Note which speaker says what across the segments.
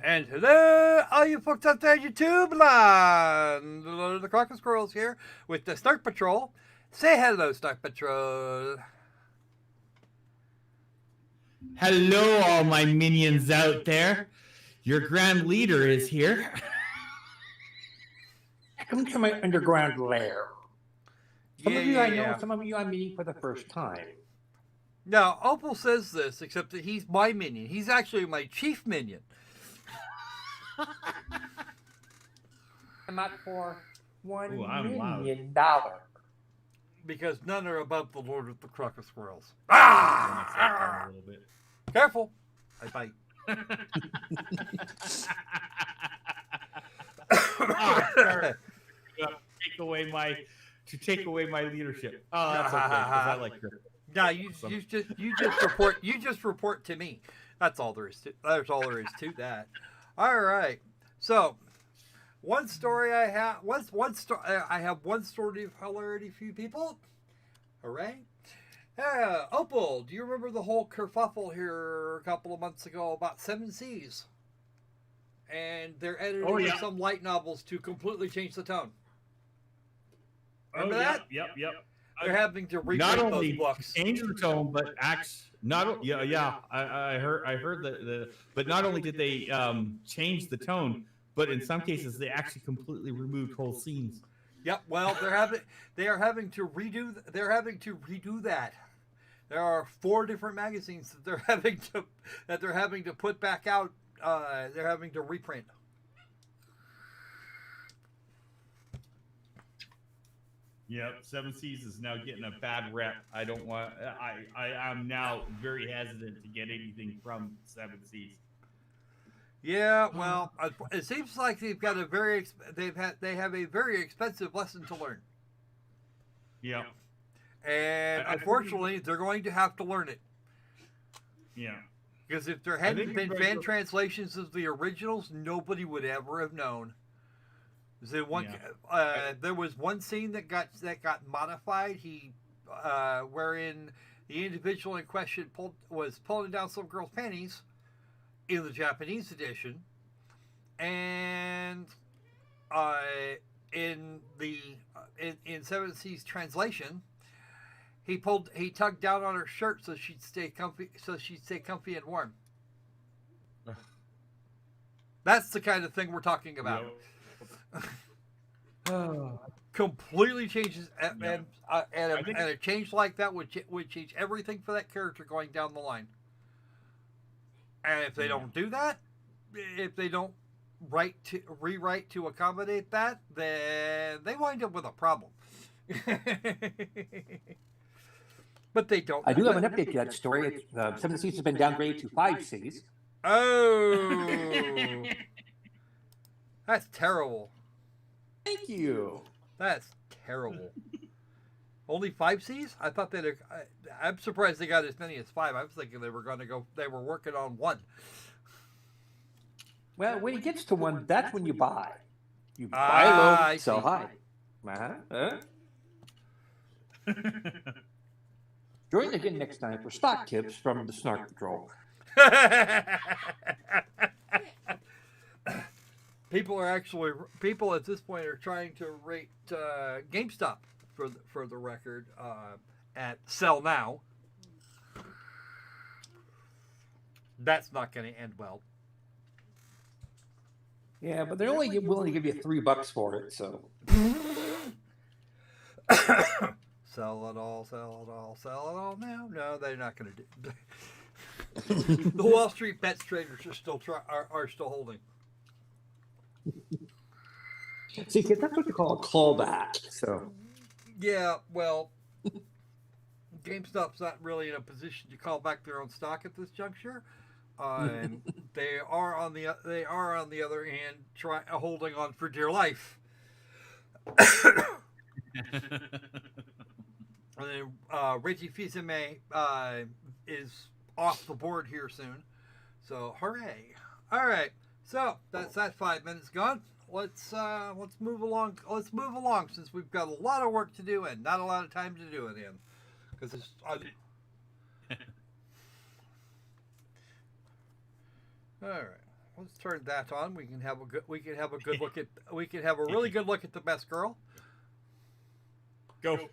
Speaker 1: And hello, all you folks out there, YouTube land. The Crocker Squirrels here with the Snark Patrol. Say hello, Snark Patrol.
Speaker 2: Hello, all my minions out there. Your grand leader is here.
Speaker 3: Come to my underground lair. Some of you I know, some of you I'm meeting for the first time.
Speaker 1: Now, Opal says this, except that he's my minion. He's actually my chief minion.
Speaker 3: I'm out for $1
Speaker 2: loud.
Speaker 3: million.
Speaker 1: Because none are above the Lord of the Crocker Squirrels.
Speaker 2: A little bit.
Speaker 1: Careful. I bite.
Speaker 2: Take away my leadership. Oh, that's okay. 'Cause I like her.
Speaker 1: No, you just report to me. That's all there is to. That's all there is to that. All right. So, one story I have. I have one story of hilarity for you people. Hooray! Opal, do you remember the whole kerfuffle here a couple of months ago about Seven Seas? And they're editing some light novels to completely change the tone. Remember that?
Speaker 2: Yep.
Speaker 1: They're having to reprint those books.
Speaker 2: Change the tone, but I heard that. But not only did they change the tone, but in some cases they actually completely removed whole scenes.
Speaker 1: Yep. Well, they are having to redo that. There are 4 different magazines that they're having to put back out. They're having to reprint.
Speaker 2: Yep, Seven Seas is now getting a bad rep. I'm now very hesitant to get anything from Seven Seas.
Speaker 1: Yeah, well, it seems like they have a very expensive lesson to learn.
Speaker 2: Yeah.
Speaker 1: And unfortunately, they're going to have to learn it.
Speaker 2: Yeah.
Speaker 1: Because if there hadn't been fan translations of the originals, nobody would ever have known. There was one scene that got modified. Wherein the individual in question was pulling down some girl's panties in the Japanese edition, and in Seven Seas translation, he tugged down on her shirt so she'd stay comfy and warm. That's the kind of thing we're talking about. Completely changes, and a change like that would change everything for that character going down the line. And if they don't do that, if they don't rewrite to accommodate that, then they wind up with a problem. But they don't.
Speaker 3: I do have an update to that story. Seven Seas has been downgraded to 5 Cs.
Speaker 1: Oh, that's terrible.
Speaker 3: Thank you.
Speaker 1: That's terrible. Only 5 Cs? I thought I'm surprised they got as many as 5. I was thinking they were working on 1.
Speaker 3: Well, when it gets to 1, that's when you buy. You buy low, sell high. Join again next time for stock tips from the Snark Patrol.
Speaker 1: People at this point are trying to rate GameStop for the record at sell now. That's not going to end well.
Speaker 3: Yeah, but they're only willing to give you $3 for it, so.
Speaker 1: Sell it all now. No, they're not going to do. The Wall Street bets traders are still holding.
Speaker 3: See, that's what you call a callback. So.
Speaker 1: Yeah, well, GameStop's not really in a position to call back their own stock at this juncture. And they are on the other hand holding on for dear life. And then Reggie Fils-Aimé is off the board here soon. So hooray. All right. So that's that 5 minutes gone. Let's move along. Let's move along since we've got a lot of work to do and not a lot of time to do it in. Because it's all right. let's turn that on. We can have a good look at we can have a really good look at the best girl.
Speaker 2: Go.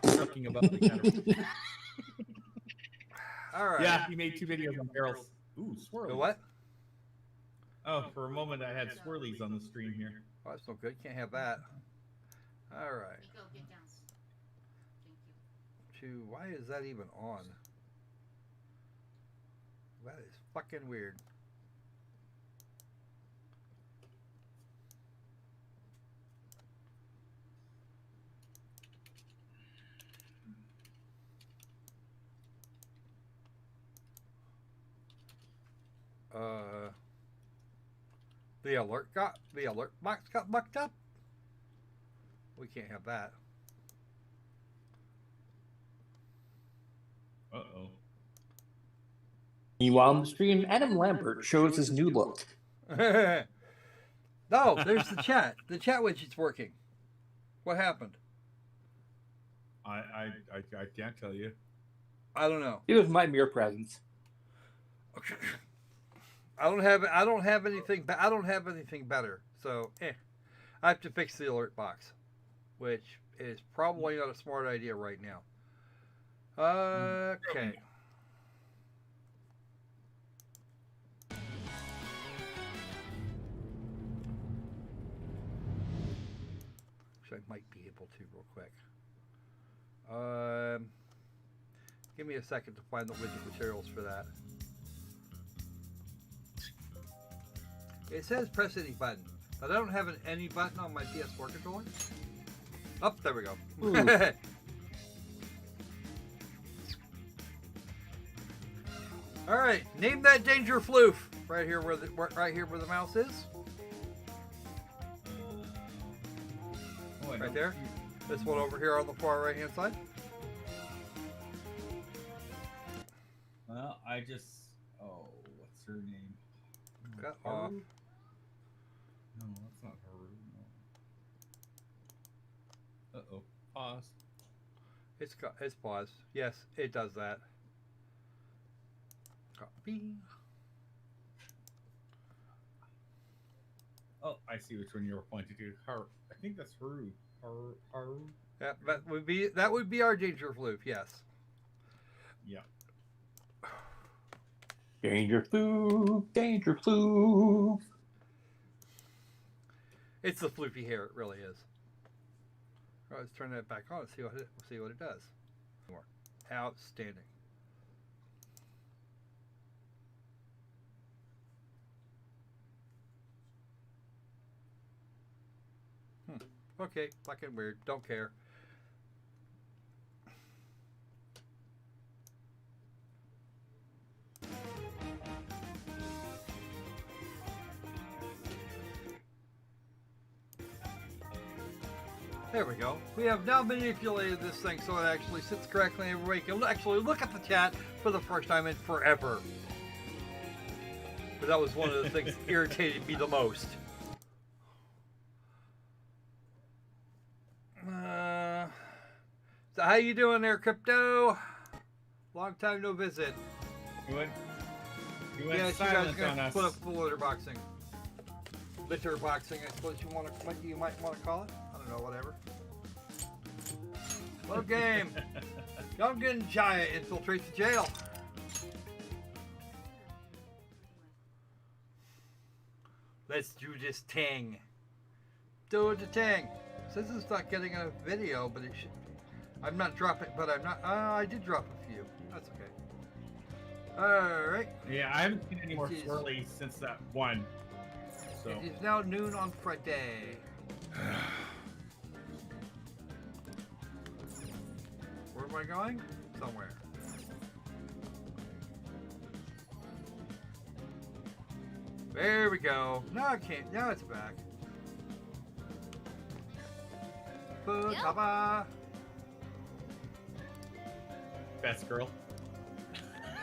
Speaker 2: Talking about the kind of...
Speaker 1: All right.
Speaker 2: Yeah, he made 2 videos on barrels. Ooh, swirlies.
Speaker 1: The what?
Speaker 2: Oh, for a moment I had swirlies on the stream here.
Speaker 1: Oh, that's no good. Can't have that. All right.
Speaker 4: Nico, get down. Thank you.
Speaker 1: Why is that even on? That is fucking weird. The alert box got mucked up. We can't have that.
Speaker 2: Uh-oh.
Speaker 3: Meanwhile, on the stream, Adam Lambert shows his new look.
Speaker 1: No, there's the chat. The chat widget's working. What happened?
Speaker 2: I can't tell you.
Speaker 1: I don't know.
Speaker 3: It was my mere presence.
Speaker 1: Okay. I don't have anything. I don't have anything better. So, I have to fix the alert box, which is probably not a smart idea right now. Okay. Which I might be able to real quick. Give me a second to find the widget materials for that. It says press any button, but I don't have an any button on my PS4 controller. Oh, there we go. All right, name that danger floof right here where the mouse is.
Speaker 2: Oh,
Speaker 1: Right there. This one over here on the far right hand side.
Speaker 2: Well, I just... Oh, what's her name?
Speaker 1: Cut off.
Speaker 2: No, that's not her. No. Uh-oh. Pause.
Speaker 1: It's paused. Yes, it does that. Copy.
Speaker 2: Oh, I see which one you were pointing to. Her. I think that's Haru. Haru.
Speaker 1: Yeah, that would be our danger floof. Yes.
Speaker 2: Yeah.
Speaker 3: Danger floof, danger floof.
Speaker 1: It's the floofy hair. It really is. All right, let's turn that back on and see what it does. More. Outstanding. Okay, fucking weird. Don't care. There we go. We have now manipulated this thing so it actually sits correctly and everybody can actually look at the chat for the first time in forever. But that was one of the things that irritated me the most. So how you doing there, Crypto? Long time no visit.
Speaker 2: You went
Speaker 1: Yeah, you guys
Speaker 2: silent on
Speaker 1: gonna
Speaker 2: us.
Speaker 1: put up full litter boxing. Litter boxing, I suppose you might want to call it. I don't know, whatever. Well, game. Gungan Giant infiltrates the jail. Let's do this thing. Do the thing. Says it's not getting a video, but it should. I'm not dropping, but I'm not. I did drop a few. That's okay. All right.
Speaker 2: Yeah, I haven't seen any more
Speaker 1: It is-
Speaker 2: swirlies since that one. So
Speaker 1: It is now noon on Friday. Where am I going? Somewhere. There we go. No, I can't. Now it's back. Food,
Speaker 4: Yep.
Speaker 1: baba.
Speaker 2: best girl.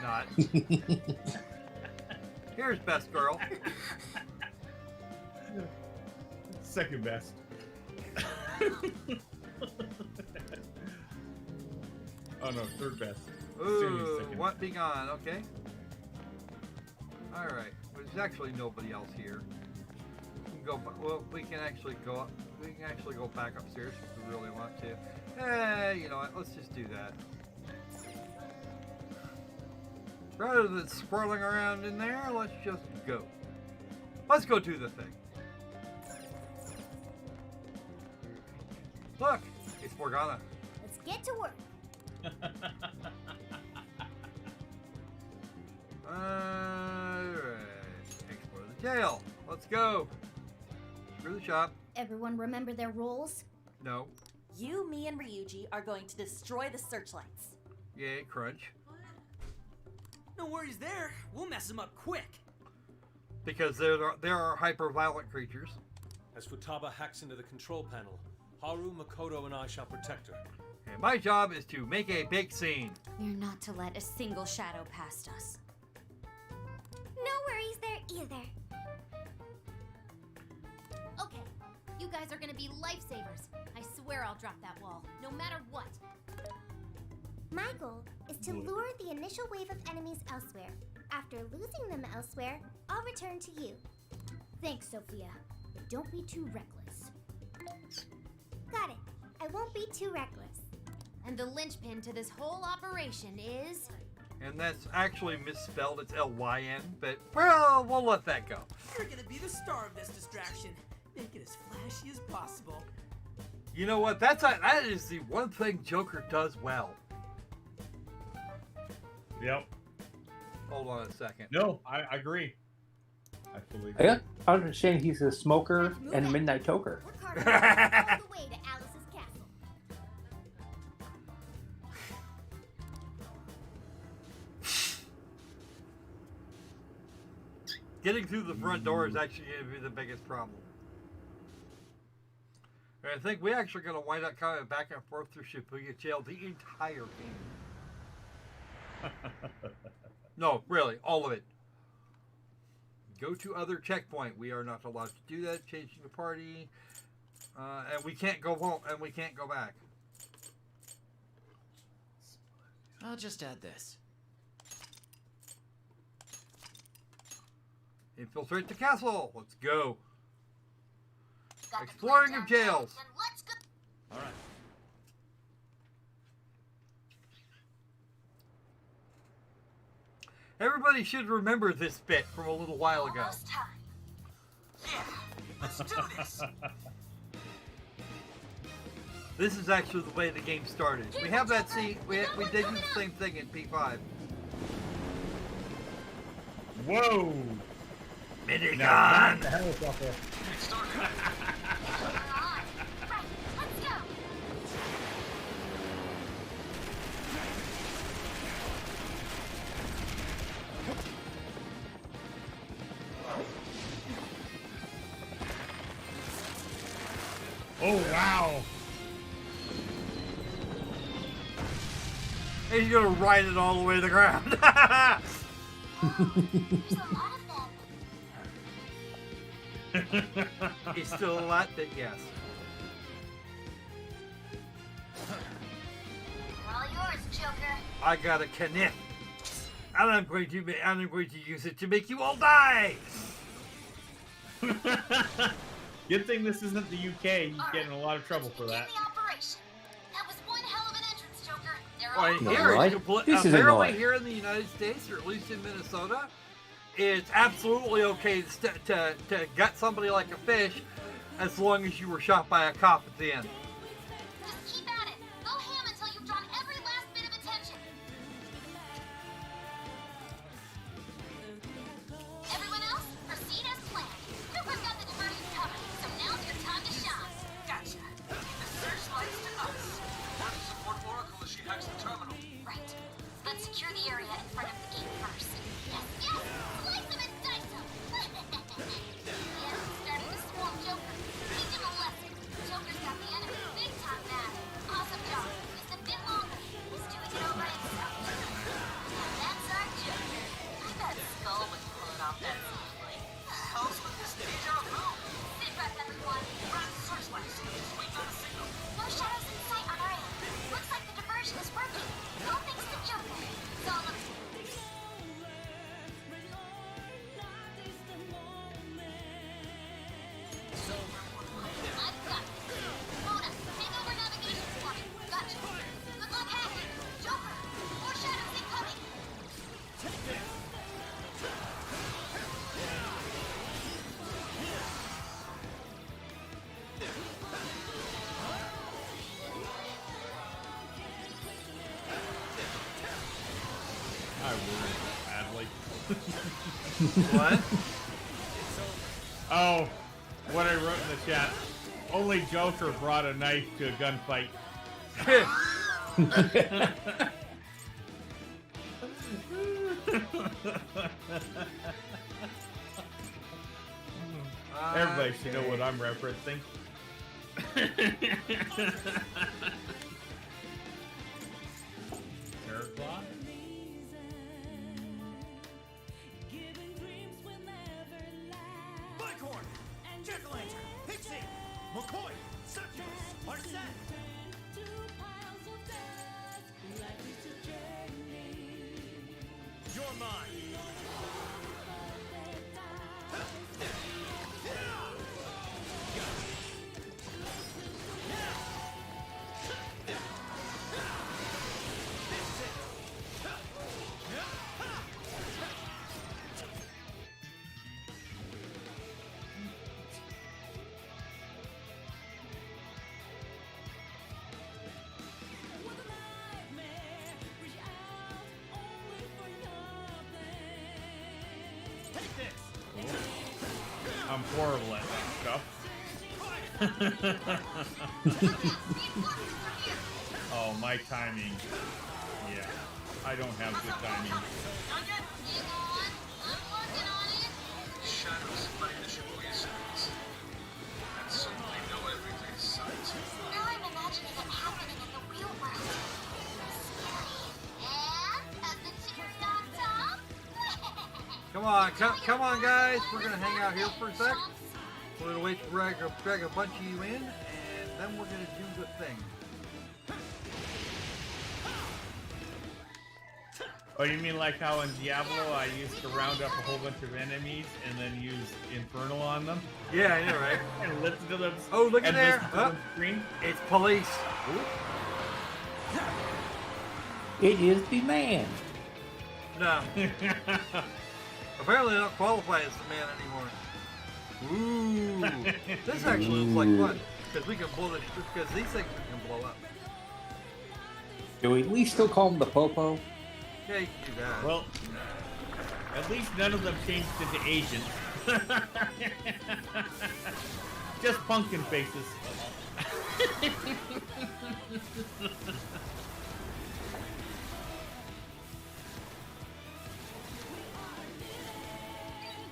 Speaker 1: Not. Here's best girl.
Speaker 2: Second best. Oh no, third best. Soon
Speaker 1: Ooh,
Speaker 2: second.
Speaker 1: what be gone? Okay. All right. There's actually nobody else here. We can go. Well, we can actually go up. We can actually go back upstairs if we really want to. You know what? Let's just do that. Rather than swirling around in there, let's just go. Let's go do the thing. Look, it's Morgana.
Speaker 4: Let's get to work.
Speaker 1: Alright. Explore the jail. Let's go. Through the shop.
Speaker 4: Everyone remember their roles?
Speaker 1: No.
Speaker 5: You, me, and Ryuji are going to destroy the searchlights.
Speaker 1: Yay, crunch.
Speaker 6: No worries there. We'll mess them up quick.
Speaker 1: Because there are hyper-violent creatures.
Speaker 7: As Futaba hacks into the control panel, Haru, Makoto, and I shall protect her.
Speaker 1: And my job is to make a big scene.
Speaker 4: We're not to let a single shadow past us. No worries there either. Okay, you guys are gonna be lifesavers. I swear I'll drop that wall, no matter what. My goal is to lure the initial wave of enemies elsewhere. After losing them elsewhere, I'll return to you. Thanks, Sophia. But don't be too reckless. Got it. I won't be too reckless. And the linchpin to this whole operation is...
Speaker 1: And that's actually misspelled. It's L-Y-N, but, well, we'll let that go.
Speaker 6: You're gonna be the star of this distraction. Make it as flashy as possible.
Speaker 1: You know what? That is the one thing Joker does well.
Speaker 2: Yep.
Speaker 1: Hold on a second.
Speaker 2: No, I agree. I fully agree.
Speaker 3: Yeah, I understand he's a smoker and midnight toker.
Speaker 4: We're carting all the way to Alice's castle.
Speaker 1: Getting through the front door is actually going to be the biggest problem. And I think we actually going to wind up coming back and forth through Shibuya jail the entire game. No, really, all of it. Go to other checkpoint. We are not allowed to do that. Changing the party, and we can't go home, and we can't go back.
Speaker 6: I'll just add this.
Speaker 1: Infiltrate the castle. Let's go. Exploring of jails.
Speaker 6: All right.
Speaker 1: Everybody should remember this bit from a little while ago.
Speaker 6: Yeah, let's do this.
Speaker 1: This is actually the way the game started. We have that scene. We did the same thing in P5.
Speaker 2: Whoa!
Speaker 1: Minigun.
Speaker 2: Now, what the hell is up there?
Speaker 4: Let's go.
Speaker 2: Oh wow!
Speaker 1: And he's gonna ride it all the way to the ground.
Speaker 4: There's a lot of them.
Speaker 1: He's still a lot, but yes.
Speaker 4: They're all yours, Joker.
Speaker 1: I got a kniff, and I'm going to use it to make you all die.
Speaker 2: Good thing this isn't the UK. You get in a lot of trouble for that.
Speaker 4: The operation. That was one hell of an entrance, Joker. They're
Speaker 1: Well,
Speaker 4: all
Speaker 1: here
Speaker 3: Right. This is
Speaker 1: apparently
Speaker 3: annoying.
Speaker 1: here in the United States, or at least in Minnesota, it's absolutely okay to gut somebody like a fish, as long as you were shot by a cop at the end.
Speaker 4: Just keep at it. Go ham until you've drawn every last bit of attention. Everyone else, proceed as planned. Cooper's got the diversion covered, so now's your time to shine.
Speaker 6: Gotcha. The searchlights to us.
Speaker 8: Work to support Oracle as she hacks the terminal.
Speaker 4: Right. Let's secure the area in front of the gate first. Yes, yes! Slice them and dice them! Yes, starting to swarm Joker. Teach him a lesson. Joker's got the enemy big time mad. Awesome job. Just a bit longer. He's doing it all by himself. And that's our Joker. I bet Skull would pull it off that easily.
Speaker 8: How's with this deja vu?
Speaker 4: Sit rep, everyone.
Speaker 8: We're at the searchlights. Just waiting on a signal.
Speaker 4: No shadows in sight on our end. Looks like the diversion is working. All thanks to Joker. So
Speaker 1: What?
Speaker 2: Oh, what I wrote in the chat. Only Joker brought a knife to a gunfight. Everybody should know what I'm referencing. Terrorclaw?
Speaker 6: Bighorn, Jack-o'-lantern, Pixie, McCoy, Succubus, Arsene. You're mine.
Speaker 2: I'm horrible at that stuff. Oh, my timing. Yeah, I don't have good timing.
Speaker 8: Not yet. Hang on. I'm working on it. Shadows fighting the Shibuya series. And suddenly know everything's sight.
Speaker 4: Now I'm imagining it happening in the real world. Scary. And has the chicken stopped up?
Speaker 1: Come on, guys. We're gonna hang out here for a sec. We're gonna wait to drag a bunch of you in, and then we're gonna do the thing.
Speaker 2: Oh, you mean like how in Diablo I used to round up a whole bunch of enemies and then use Infernal on them?
Speaker 1: Yeah, I know, right?
Speaker 2: And listen to them.
Speaker 1: Oh, look at
Speaker 2: and
Speaker 1: there.
Speaker 2: listen to them scream.
Speaker 1: It's police.
Speaker 3: It is the man.
Speaker 1: No. Apparently, I don't qualify as the man anymore. Ooh. This actually looks like fun because we can blow it. Because these things we can blow up.
Speaker 3: Do we at least still call him the Popo?
Speaker 1: Yeah, you can do that.
Speaker 2: Well, at least none of them changed into agents. Just pumpkin faces.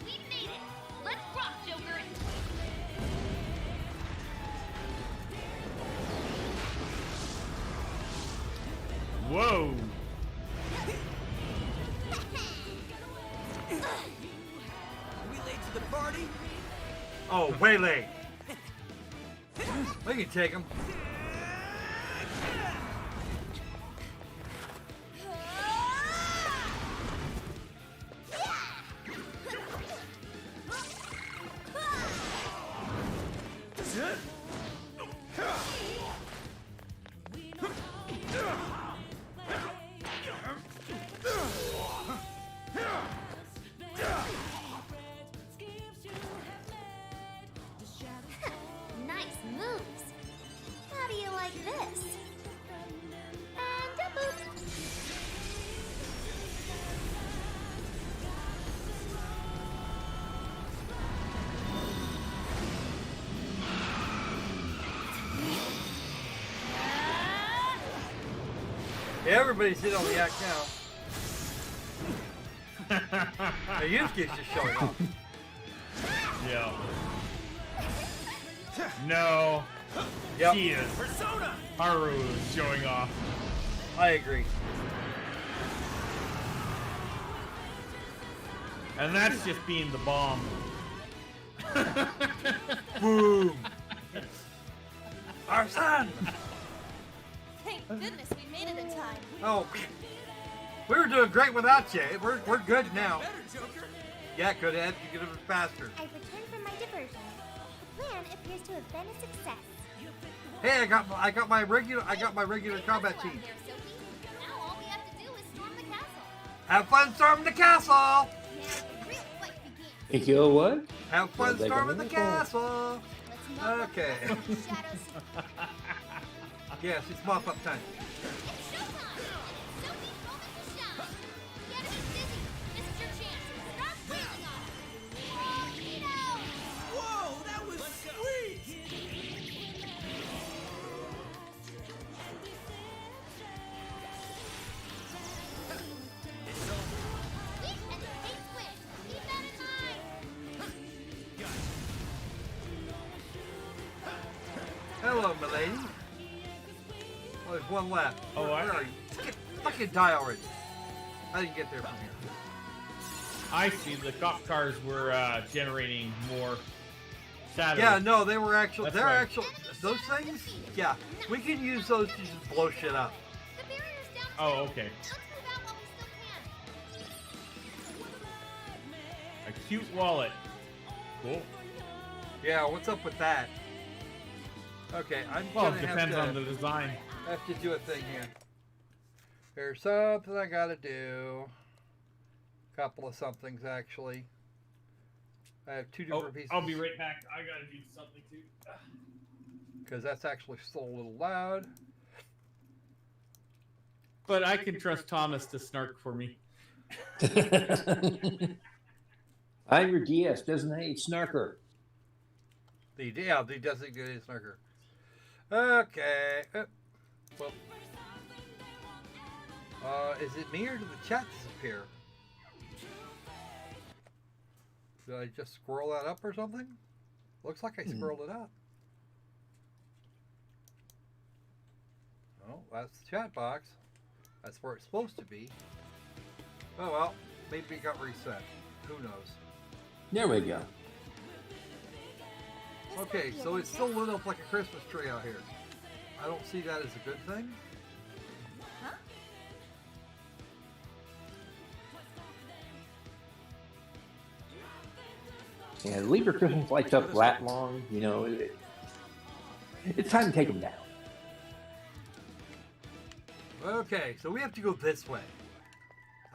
Speaker 4: We made it. Let's rock, Joker.
Speaker 2: Whoa.
Speaker 6: We late to the party?
Speaker 1: Oh, way late. We can take him.
Speaker 4: Nice moves. How do you like this? And a boop.
Speaker 1: Yeah, everybody's hit on the act now. Now, Yusuke's just showing off.
Speaker 2: Yeah. No.
Speaker 1: Yep.
Speaker 2: She is.
Speaker 6: Persona!
Speaker 2: Haru is showing off.
Speaker 1: I agree.
Speaker 2: And that's just being the bomb.
Speaker 1: Boom. Our son.
Speaker 5: Thank goodness we made it in time.
Speaker 1: Oh, we were doing great without you. We're good now.
Speaker 6: Better, Joker.
Speaker 1: Yeah, could have. You could have been faster.
Speaker 4: I've returned from my diversion. The plan appears to have been a success.
Speaker 1: Hey, I got my regular combat team.
Speaker 4: There, Sophie. Now all we have to do is storm the castle.
Speaker 1: Have fun storming the castle.
Speaker 4: Now the real fight begins.
Speaker 3: Think you'll what?
Speaker 1: Have fun
Speaker 3: Sounds like a
Speaker 1: storming the
Speaker 3: miracle.
Speaker 1: castle.
Speaker 4: Let's mop up
Speaker 1: Okay.
Speaker 4: the rest of the shadows.
Speaker 1: Yes, it's mop up time.
Speaker 4: It's showtime! And it's Sophie's moment to shine. The enemy's busy. This is your chance. Start wailing on
Speaker 1: Hello, milady. Oh, there's one left.
Speaker 2: Oh,
Speaker 1: Where are you? Fucking die already. I didn't get there from here.
Speaker 2: I see. The cop cars were generating more shadows.
Speaker 1: Yeah, no, they were actually.
Speaker 2: That's
Speaker 1: They're
Speaker 2: right.
Speaker 1: actual. Those things. Yeah, we can use those to just blow shit up.
Speaker 4: The barrier's down.
Speaker 2: Oh, okay.
Speaker 4: Let's move out while we still can.
Speaker 2: A cute wallet. Cool.
Speaker 1: Yeah, what's up with that? Okay, I'm
Speaker 2: Well,
Speaker 1: gonna
Speaker 2: it depends
Speaker 1: have
Speaker 2: on
Speaker 1: to,
Speaker 2: the design.
Speaker 1: have to do a thing here. There's something I gotta do. Couple of somethings actually. I have two
Speaker 2: Oh,
Speaker 1: different pieces.
Speaker 2: I'll be right back. I gotta do something too.
Speaker 1: Because that's actually still a little loud.
Speaker 2: But I can trust Thomas to snark for me.
Speaker 3: I'm your DS, designated snarker.
Speaker 1: The designated snarker. Okay. Well. Is it me or did the chat disappear? Did I just scroll that up or something? Looks like I scrolled it up. Oh, that's the chat box. That's where it's supposed to be. Oh well, maybe it got reset. Who knows?
Speaker 3: There we go.
Speaker 1: Okay, so it's still lit up like a Christmas tree out here. I don't see that as a good thing.
Speaker 4: Huh?
Speaker 3: Yeah, leave your Christmas lights up that long. You know, it's time to take them down.
Speaker 1: Okay, so we have to go this way,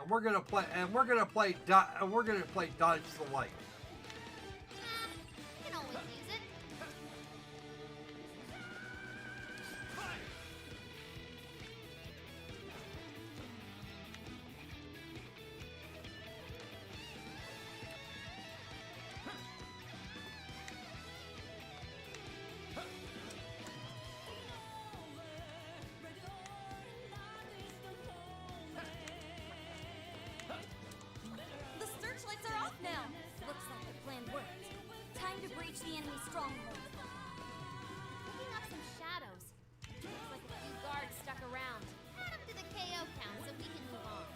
Speaker 1: and we're gonna play dodge the light.
Speaker 4: You can always use it.
Speaker 5: The searchlights are off now.
Speaker 4: Looks like the plan worked. Time to breach the enemy stronghold. Picking up some shadows. Looks like a few guards stuck around. Add them to the KO count so we can move on.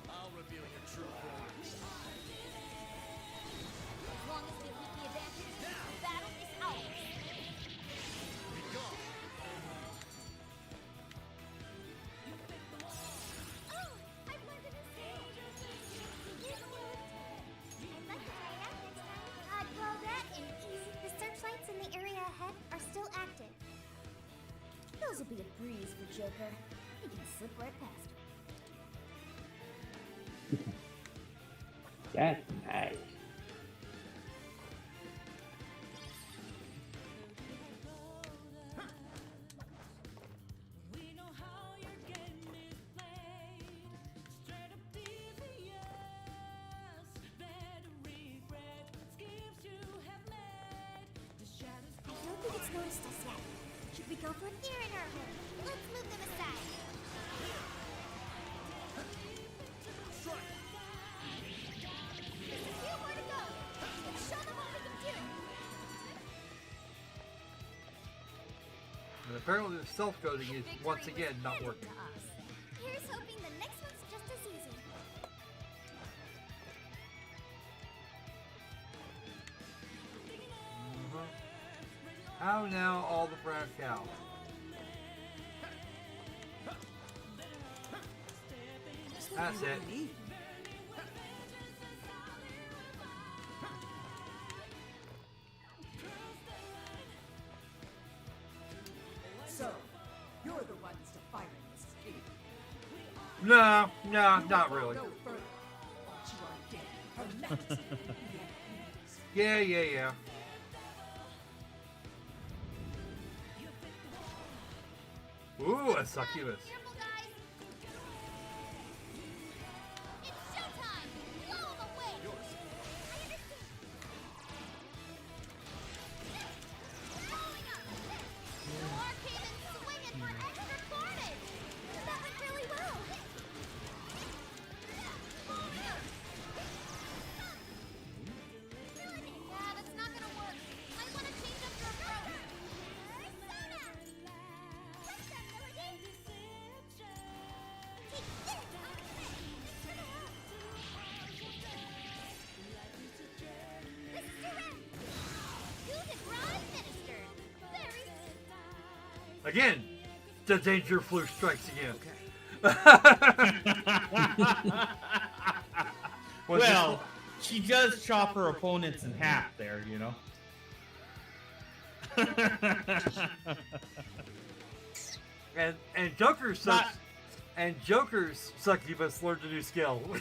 Speaker 7: I'll reveal your true forms.
Speaker 4: As long as we keep the advantage, the battle is ours. Oh, I've learned a new skill. I'd like to try it out next time. I'd call that an easy. The searchlights in the area ahead are still active. Those will be a breeze for Joker. He can slip right past.
Speaker 3: That's nice.
Speaker 4: I don't think it's noticed us yet. Should we go for it? They're in our home. Let's move them aside. There's a few more to go. Let's show them what we can do.
Speaker 1: And apparently the stealth coding is once again not working.
Speaker 4: To us. Here's hoping the next one's just as easy.
Speaker 1: How now, all the brown cows? That's it.
Speaker 6: So, you're the ones to fire this scheme.
Speaker 1: No, not really.
Speaker 6: No further. But you are getting hermetic.
Speaker 1: Yeah. Ooh, a succubus.
Speaker 4: Careful, guys. It's showtime. Blow them away. I understand. Blowing up. The war came in swinging for extra carnage. That went really well. Yeah, that's not gonna work. Might want to change up your approach.
Speaker 1: Again, the danger flu strikes again.
Speaker 2: Well, she does chop her opponents in half there, you know.
Speaker 1: and Joker's succubus learned a new skill.
Speaker 2: Wow.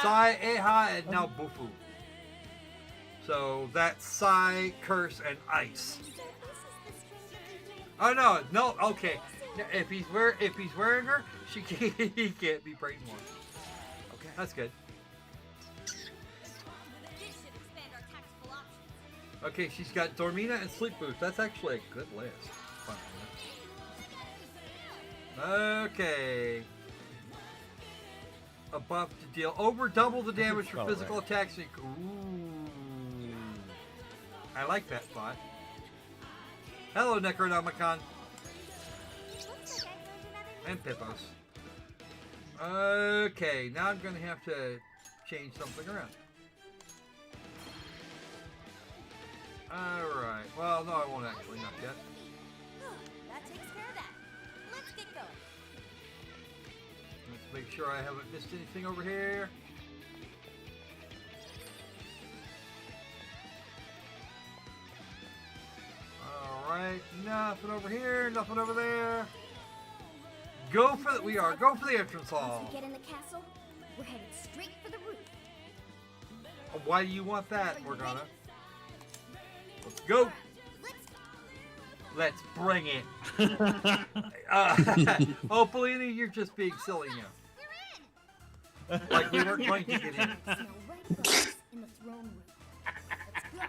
Speaker 1: Sai, Eha, and now Bufu. So that's Sai, Curse, and Ice. Oh no, okay. If he's wearing her, he can't be praying more. Okay, that's good. Okay, she's got Dormina and Sleep Boost. That's actually a good list. Okay. A buff to deal over double the damage for physical attacks. Ooh. I like that thought. Hello, Necronomicon. And Pippos. Okay, now I'm going to have to change something around. Alright, well, no, I won't actually, not yet.
Speaker 5: That takes care of that. Let's get going.
Speaker 1: Let's make sure I haven't missed anything over here. Alright, nothing over here, nothing over there. Go for the entrance hall.
Speaker 4: Once we get in the castle, we're headed straight for the roof.
Speaker 1: Why do you want that, Morgana? Let's go. Let's bring it. Opalina, you're just being silly now. Like we weren't going to get in.
Speaker 4: Smell right above us in the throne room. Let's go.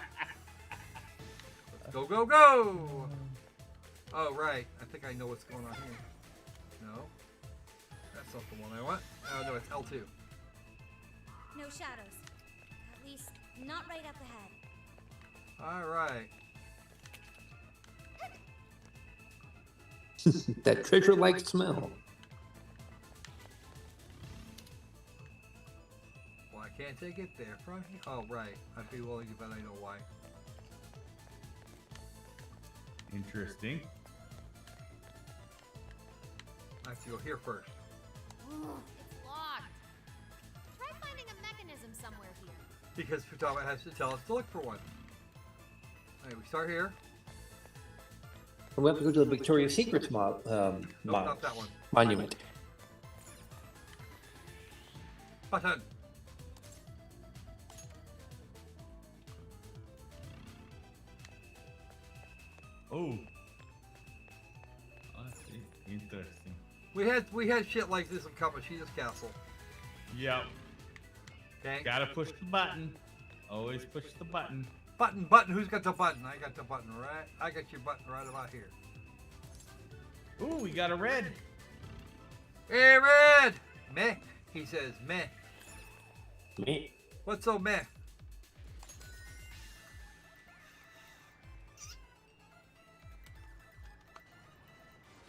Speaker 1: Go, go, go! Oh, right. I think I know what's going on here. No. That's not the one I want. Oh, no, it's L2.
Speaker 4: No shadows. At least, not right up ahead.
Speaker 1: Alright.
Speaker 3: That treasure-like smell.
Speaker 1: Well, I can't take it there from here. Oh, right. I'd be willing to bet I know why.
Speaker 2: Interesting.
Speaker 1: I have to go here first.
Speaker 4: It's locked. Try finding a mechanism somewhere here.
Speaker 1: Because Futaba has to tell us to look for one. Alright, we start here.
Speaker 3: We have to go to the Victoria's Secrets
Speaker 1: Nope, not that one.
Speaker 3: monument.
Speaker 1: Button.
Speaker 2: Oh. I see. Interesting.
Speaker 1: We had shit like this in Kamoshida's castle.
Speaker 2: Yep.
Speaker 1: Okay.
Speaker 2: Gotta push the button. Always push the button.
Speaker 1: Button. Who's got the button? I got the button right. I got your button right about here.
Speaker 2: Ooh, we got a red.
Speaker 1: Hey, Red! Meh. He says meh.
Speaker 3: Me.
Speaker 1: What's so meh?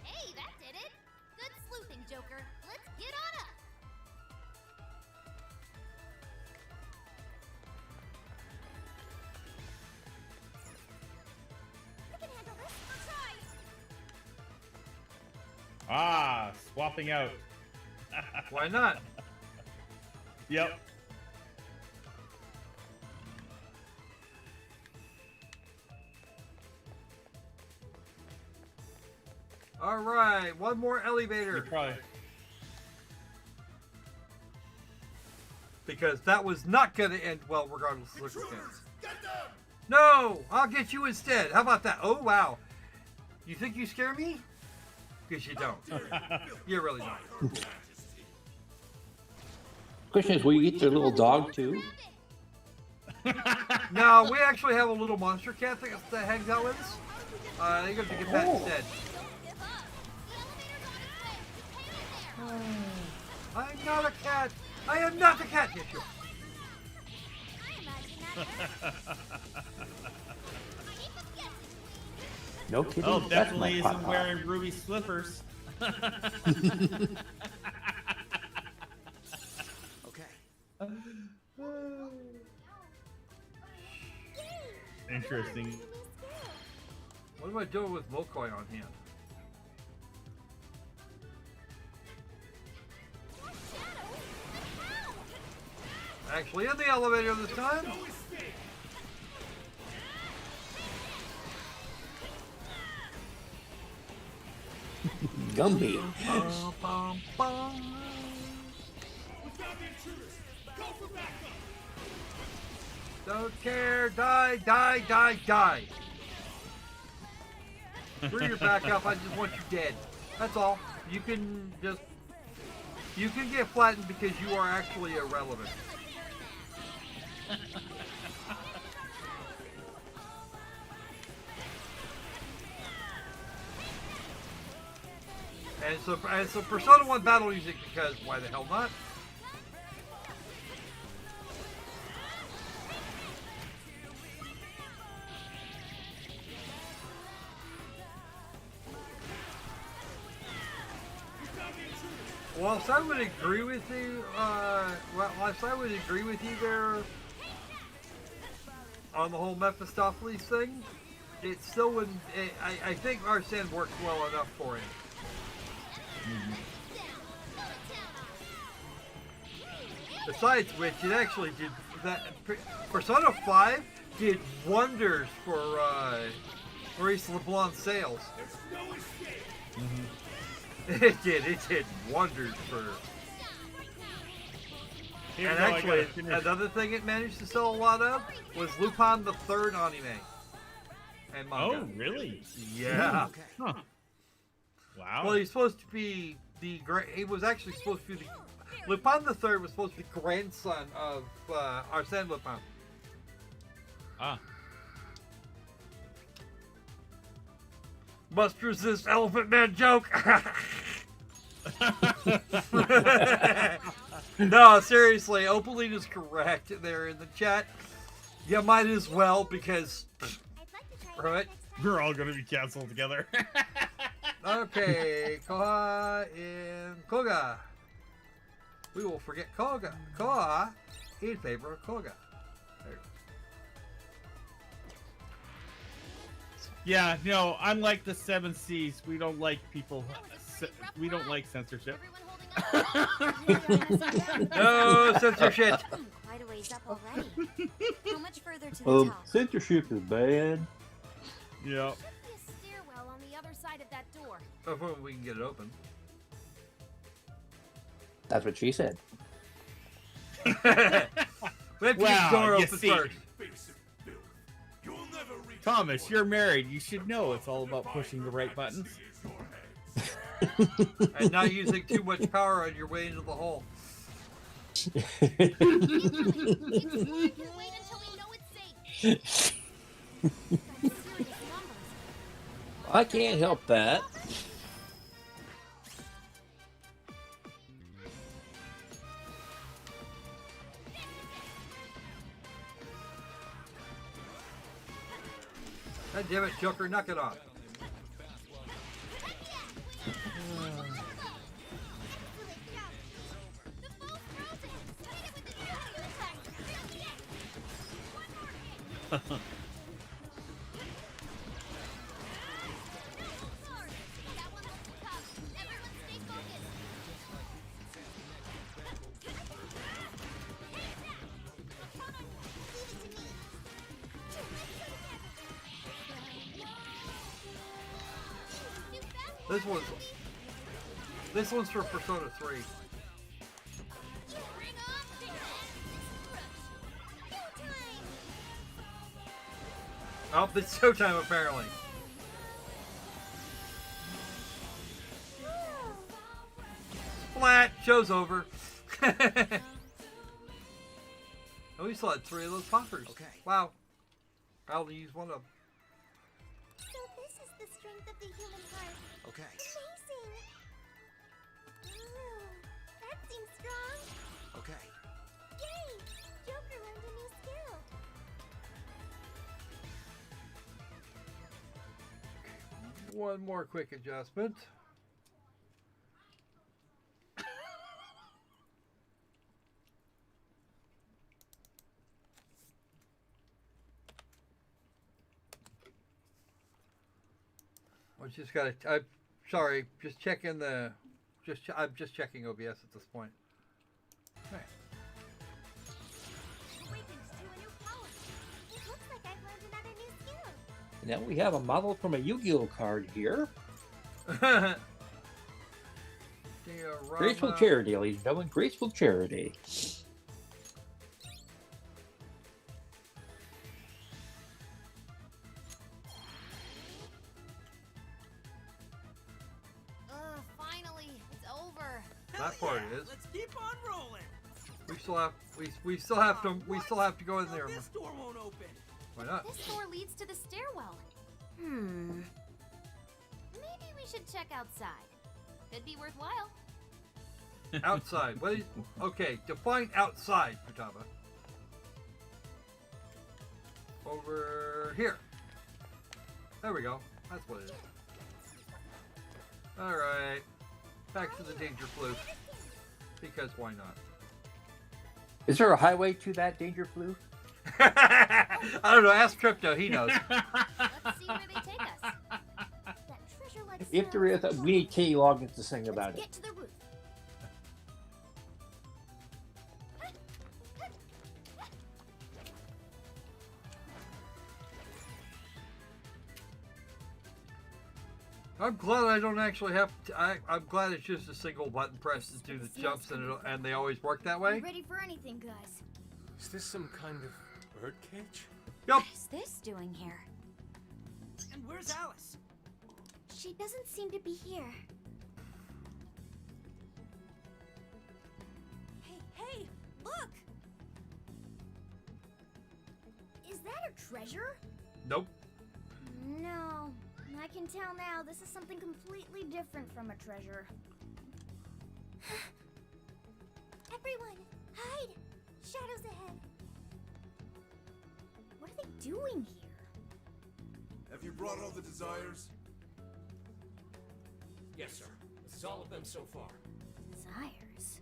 Speaker 4: Hey, that did it. Good sleuthing, Joker. Let's get on up. We can handle this. We'll try.
Speaker 2: Ah, swapping out.
Speaker 1: Why not?
Speaker 2: Yep.
Speaker 1: All right, one more
Speaker 2: You
Speaker 1: elevator.
Speaker 2: probably.
Speaker 1: Because that was not going to end well regardless of circumstance. No! I'll get you instead. How about that? Oh, wow. You think you scare me? Because you don't. You really don't.
Speaker 3: Question is, will you get your little dog too?
Speaker 1: No, we actually have a little monster cat that hangs out with us. They're going to get that instead. I'm not a cat. I am not a cat. Yes, you are.
Speaker 3: No kidding.
Speaker 2: Oh,
Speaker 3: That's
Speaker 2: definitely
Speaker 3: my
Speaker 2: isn't
Speaker 3: papa.
Speaker 2: wearing ruby slippers.
Speaker 6: Okay.
Speaker 2: Interesting.
Speaker 1: What am I doing with Mokoi on hand? Actually in the elevator this time.
Speaker 3: Gumby.
Speaker 1: Bum, bum, bum. Don't care. Die, die, die, die. Bring your back up. I just want you dead. That's all. You can get flattened because you are actually irrelevant. And so Persona 1 battle music because why the hell not? Whilst I would agree with you, whilst I would agree with you there on the whole Mephistopheles thing, it still wouldn't. I think Arsene works well enough for it. Besides which, it actually did that. Persona 5 did wonders for Maurice LeBlanc's sales. It did wonders for. And actually, another thing it managed to sell a lot of was Lupin the Third anime and manga.
Speaker 2: Oh, really?
Speaker 1: Yeah.
Speaker 2: Huh. Wow.
Speaker 1: Well, he's supposed to be he was actually supposed to be Lupin the Third was supposed to be the grandson of Arsène Lupin.
Speaker 2: Ah.
Speaker 1: Must resist Elephant Man joke. No, seriously, Opaline is correct there in the chat. You might as well because. Right.
Speaker 2: We're all gonna be canceled together.
Speaker 1: Okay, Koha and Koga. We will forget Koga. Koha in favor of Koga. There you go.
Speaker 2: Yeah, no, unlike the Seven Seas, we don't like people. We don't like censorship.
Speaker 1: No censorship.
Speaker 4: Quite a ways up already. How much further to the top?
Speaker 9: Censorship is bad.
Speaker 2: Yeah.
Speaker 4: Be a stairwell on the other side of that door.
Speaker 1: Before we can get it open.
Speaker 3: That's what she said.
Speaker 1: We have to get the door
Speaker 2: you
Speaker 1: open
Speaker 2: see.
Speaker 1: first.
Speaker 2: Thomas, you're married. You should know it's all about pushing the right buttons.
Speaker 1: And not using too much power on your way into the hole.
Speaker 4: Wait until we know it's safe.
Speaker 9: I can't help that.
Speaker 1: God damn it, Joker, knock it off. This one's for Persona 3. Oh, it's showtime apparently. Splat! Show's over. Oh, we still had 3 of those poppers.
Speaker 6: Okay.
Speaker 1: Wow. I'll only use one of them.
Speaker 4: So this is the strength of the human heart.
Speaker 6: Okay.
Speaker 4: Amazing. Ooh, that seems strong.
Speaker 6: Okay.
Speaker 4: Yay! Joker learned a new skill.
Speaker 1: One more quick adjustment. just gotta. I'm sorry. Just checking the. I'm just checking OBS at this point. Okay.
Speaker 4: Awakens to a new power. It looks like I've learned another new skill.
Speaker 9: Now we have a model from a Yu-Gi-Oh card here. Graceful charity, ladies and gentlemen. Graceful charity.
Speaker 4: Finally, it's over.
Speaker 1: That part is.
Speaker 6: Let's keep on rolling.
Speaker 1: We still have to go in
Speaker 6: Now
Speaker 1: there.
Speaker 6: this door won't open.
Speaker 1: Why not?
Speaker 4: This door leads to the stairwell. Maybe we should check outside. Could be worthwhile.
Speaker 1: Outside. What is, okay, define outside, Futaba. Over here. There we go. That's what it is. Alright. Back to the danger flute. Because why not?
Speaker 3: Is there a highway to that danger flute?
Speaker 1: I don't know. Ask Crypto. He knows.
Speaker 4: Let's see where they take us. That treasure-like
Speaker 3: If there is, we need Katie Loggins to sing
Speaker 4: Let's
Speaker 3: about it.
Speaker 4: get to the roof.
Speaker 1: I'm glad I don't actually have to. I'm glad it's just a single button press to do the jumps, and they always work that
Speaker 4: You
Speaker 1: way.
Speaker 4: ready for anything, guys?
Speaker 7: Is this some kind of bird cage?
Speaker 1: Yep.
Speaker 4: What is this doing here?
Speaker 6: And where's Alice?
Speaker 4: She doesn't seem to be here.
Speaker 5: Hey, look!
Speaker 4: Is that a treasure?
Speaker 1: Nope.
Speaker 4: No. I can tell now this is something completely different from a treasure. Everyone, hide! Shadows ahead. What are they doing here?
Speaker 10: Have you brought all the desires?
Speaker 11: Yes, sir. This is all of them so far.
Speaker 4: Desires?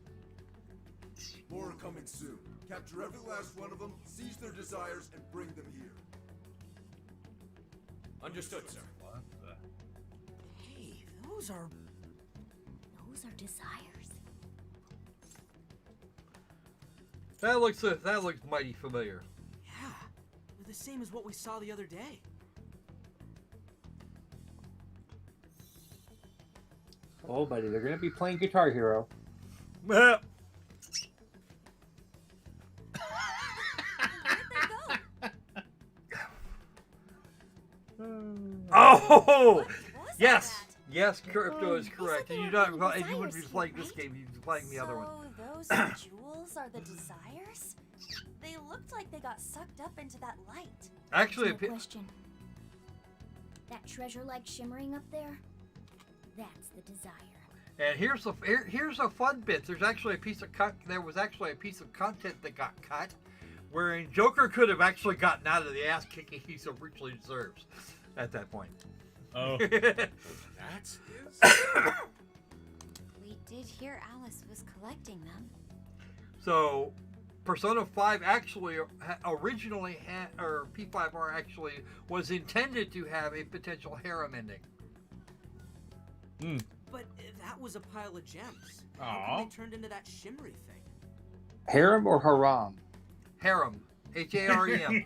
Speaker 10: More are coming soon. Capture every last one of them, seize their desires, and bring them here.
Speaker 11: Understood, sir.
Speaker 6: Hey, those are
Speaker 4: desires.
Speaker 1: That looks mighty familiar.
Speaker 6: yeah, they're the same as what we saw the other day.
Speaker 3: Oh, buddy, they're going to be playing Guitar Hero.
Speaker 4: Where'd they go?
Speaker 1: Oh,
Speaker 4: What was
Speaker 1: yes,
Speaker 4: that?
Speaker 1: yes, Crypto is
Speaker 4: They
Speaker 1: correct.
Speaker 4: said
Speaker 1: And
Speaker 4: they
Speaker 1: you
Speaker 4: were
Speaker 1: don't.
Speaker 4: playing
Speaker 1: And you wouldn't be
Speaker 4: Desires
Speaker 1: playing
Speaker 4: here,
Speaker 1: this
Speaker 4: right?
Speaker 1: game. You'd be playing the other one.
Speaker 5: So those jewels are the desires? They looked like they got sucked up into that light.
Speaker 1: Actually,
Speaker 4: No question. That treasure-like shimmering up there? That's the desire.
Speaker 1: and here's a fun bit. There was actually a piece of content that got cut, wherein Joker could have actually gotten out of the ass kicking he so richly deserves at that point.
Speaker 2: Oh.
Speaker 7: That's his?
Speaker 4: We did hear Alice was collecting them.
Speaker 1: So, Persona 5 actually originally had, or P5R actually was intended to have a potential harem ending.
Speaker 6: But that was a pile of gems. How
Speaker 2: Aw.
Speaker 6: come they turned into that shimmery thing?
Speaker 3: Harem or haram?
Speaker 1: Harem, Harem.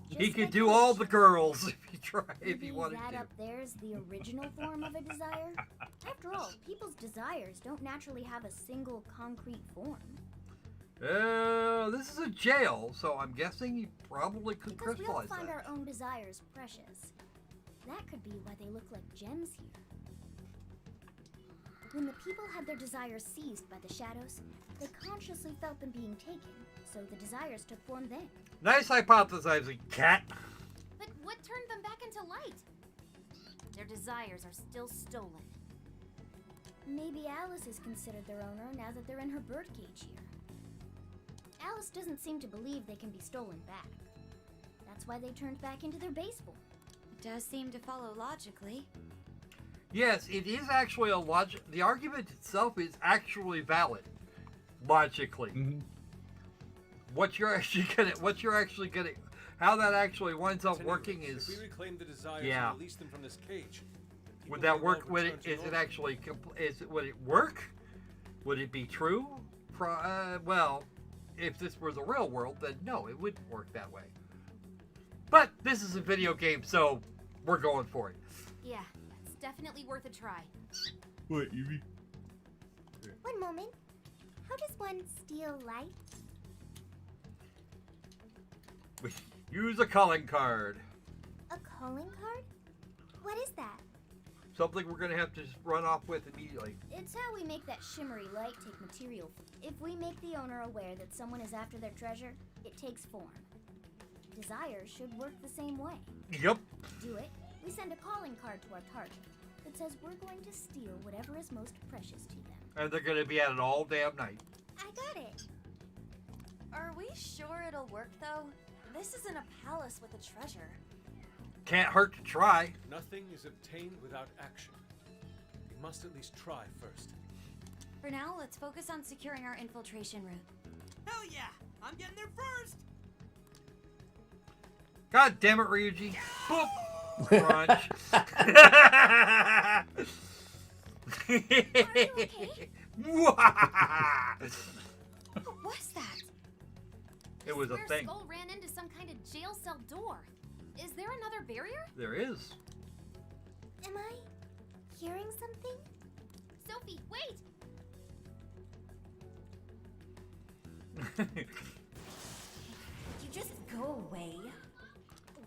Speaker 4: Just
Speaker 1: He could
Speaker 4: like
Speaker 1: do
Speaker 4: a
Speaker 1: all the
Speaker 4: shimmer.
Speaker 1: girls if he tried, if
Speaker 4: Maybe
Speaker 1: he wanted
Speaker 4: that
Speaker 1: to.
Speaker 4: up there's the original form of a desire? After all, people's desires don't naturally have a single concrete form.
Speaker 1: This is a jail, so I'm guessing you probably could
Speaker 4: Because we all
Speaker 1: crystallize
Speaker 4: find
Speaker 1: that.
Speaker 4: our own desires precious. That could be why they look like gems here. When the people had their desires seized by the shadows, they consciously felt them being taken, so the desires took form then.
Speaker 1: Nice hypothesizing, cat.
Speaker 4: But what turned them back into light? Their desires are still stolen. Maybe Alice is considered their owner now that they're in her birdcage here. Alice doesn't seem to believe they can be stolen back. That's why they turned back into their base form. It does seem to follow logically.
Speaker 1: Yes, it is actually a logic. The argument itself is actually valid, logically. What you're actually gonna, how that actually winds up
Speaker 7: At any
Speaker 1: working
Speaker 7: rate,
Speaker 1: is,
Speaker 7: if we reclaim the desires
Speaker 1: Yeah.
Speaker 7: and release them from this cage,
Speaker 1: Would that work? Would it? Is it actually? Would it work? Would it be true? Well, if this were the real world, then no, it wouldn't work that way. But this is a video game, so we're going for it.
Speaker 4: Yeah, it's definitely worth a try.
Speaker 2: What, Evie?
Speaker 4: One moment. How does one steal light?
Speaker 1: We use a calling card.
Speaker 4: A calling card? What is that?
Speaker 1: Something we're gonna have to just run off with immediately.
Speaker 12: It's how we make that shimmery light take material. If we make the owner aware that someone is after their treasure, it takes form. Desire should work the same way.
Speaker 1: Yep.
Speaker 12: To do it, we send a calling card to our target that says we're going to steal whatever is most precious to them.
Speaker 1: And they're gonna be at it all damn night.
Speaker 4: I got it.
Speaker 5: Are we sure it'll work, though? This isn't a palace with a treasure.
Speaker 1: Can't hurt to try.
Speaker 7: Nothing is obtained without action. We must at least try first.
Speaker 12: For now, let's focus on securing our infiltration route.
Speaker 6: Hell yeah! I'm getting there first!
Speaker 1: God damn it, Ryuji. Boop. Crunch.
Speaker 4: What was that?
Speaker 1: It was a
Speaker 4: Swear
Speaker 1: thing.
Speaker 4: Skull ran into some kind of jail cell door. Is there another barrier?
Speaker 1: There is.
Speaker 4: Am I hearing something? Sophie, wait!
Speaker 12: You just go away.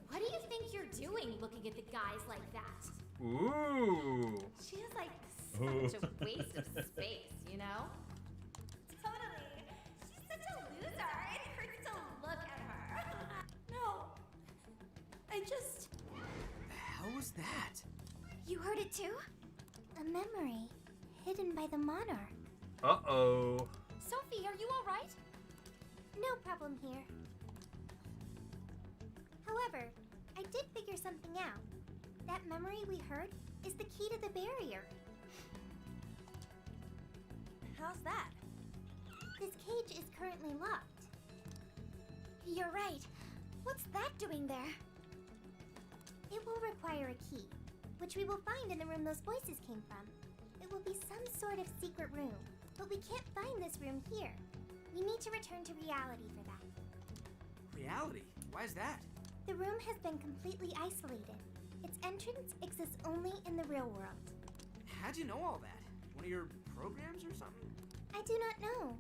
Speaker 4: What do you think you're doing looking at the guys like that?
Speaker 1: Ooh.
Speaker 4: She's like such a waste of space, you know?
Speaker 12: Totally. She's such a loser. It hurts to look at her.
Speaker 5: No. I just...
Speaker 6: The hell was that?
Speaker 4: You heard it too? A memory hidden by the monarch.
Speaker 1: Uh-oh.
Speaker 4: Sophie, are you all right? No problem here. However, I did figure something out. That memory we heard is the key to the barrier.
Speaker 5: How's that?
Speaker 4: This cage is currently locked. You're right. What's that doing there? It will require a key, which we will find in the room those voices came from. It will be some sort of secret room, but we can't find this room here. We need to return to reality for that.
Speaker 6: Reality? Why is that?
Speaker 4: The room has been completely isolated. Its entrance exists only in the real world.
Speaker 6: How'd you know all that? One of your programs or something?
Speaker 4: I do not know.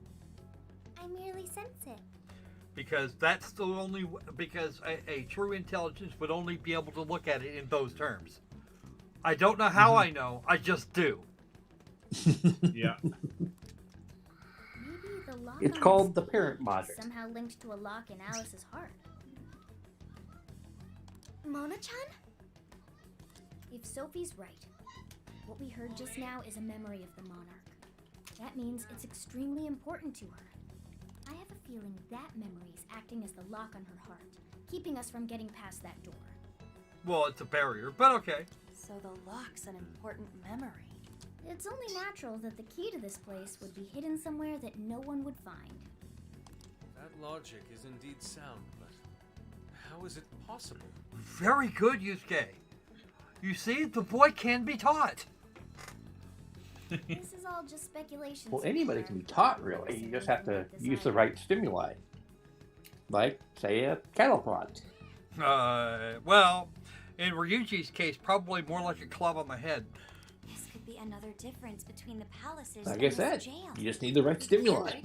Speaker 4: I merely sense it.
Speaker 1: Because that's the only... Because a true intelligence would only be able to look at it in those terms. I don't know how I know. I just do.
Speaker 2: Yeah.
Speaker 12: Maybe the lock
Speaker 3: It's
Speaker 12: on
Speaker 3: called
Speaker 12: this
Speaker 3: the parent
Speaker 12: key
Speaker 3: module.
Speaker 12: is somehow linked to a lock in Alice's heart.
Speaker 4: Mona-chan?
Speaker 12: If Sophie's right, what we heard just now is a memory of the monarch. That means it's extremely important to her. I have a feeling that memory is acting as the lock on her heart, keeping us from getting past that door.
Speaker 1: Well, it's a barrier, but okay.
Speaker 5: So the lock's an important memory.
Speaker 12: It's only natural that the key to this place would be hidden somewhere that no one would find.
Speaker 7: That logic is indeed sound, but how is it possible?
Speaker 1: Very good, Yusuke. You see, the boy can be taught.
Speaker 12: This is all just speculation.
Speaker 3: Well,
Speaker 12: so
Speaker 3: anybody
Speaker 12: far.
Speaker 3: can be taught, really. You just have to use the right stimuli. Like, say, a cattle prod.
Speaker 1: Well, in Ryuji's case, probably more like a club on the head.
Speaker 5: This could be another difference between the palaces
Speaker 3: Like
Speaker 5: and
Speaker 3: I
Speaker 5: this
Speaker 3: said,
Speaker 5: jail.
Speaker 3: you just need the right stimuli.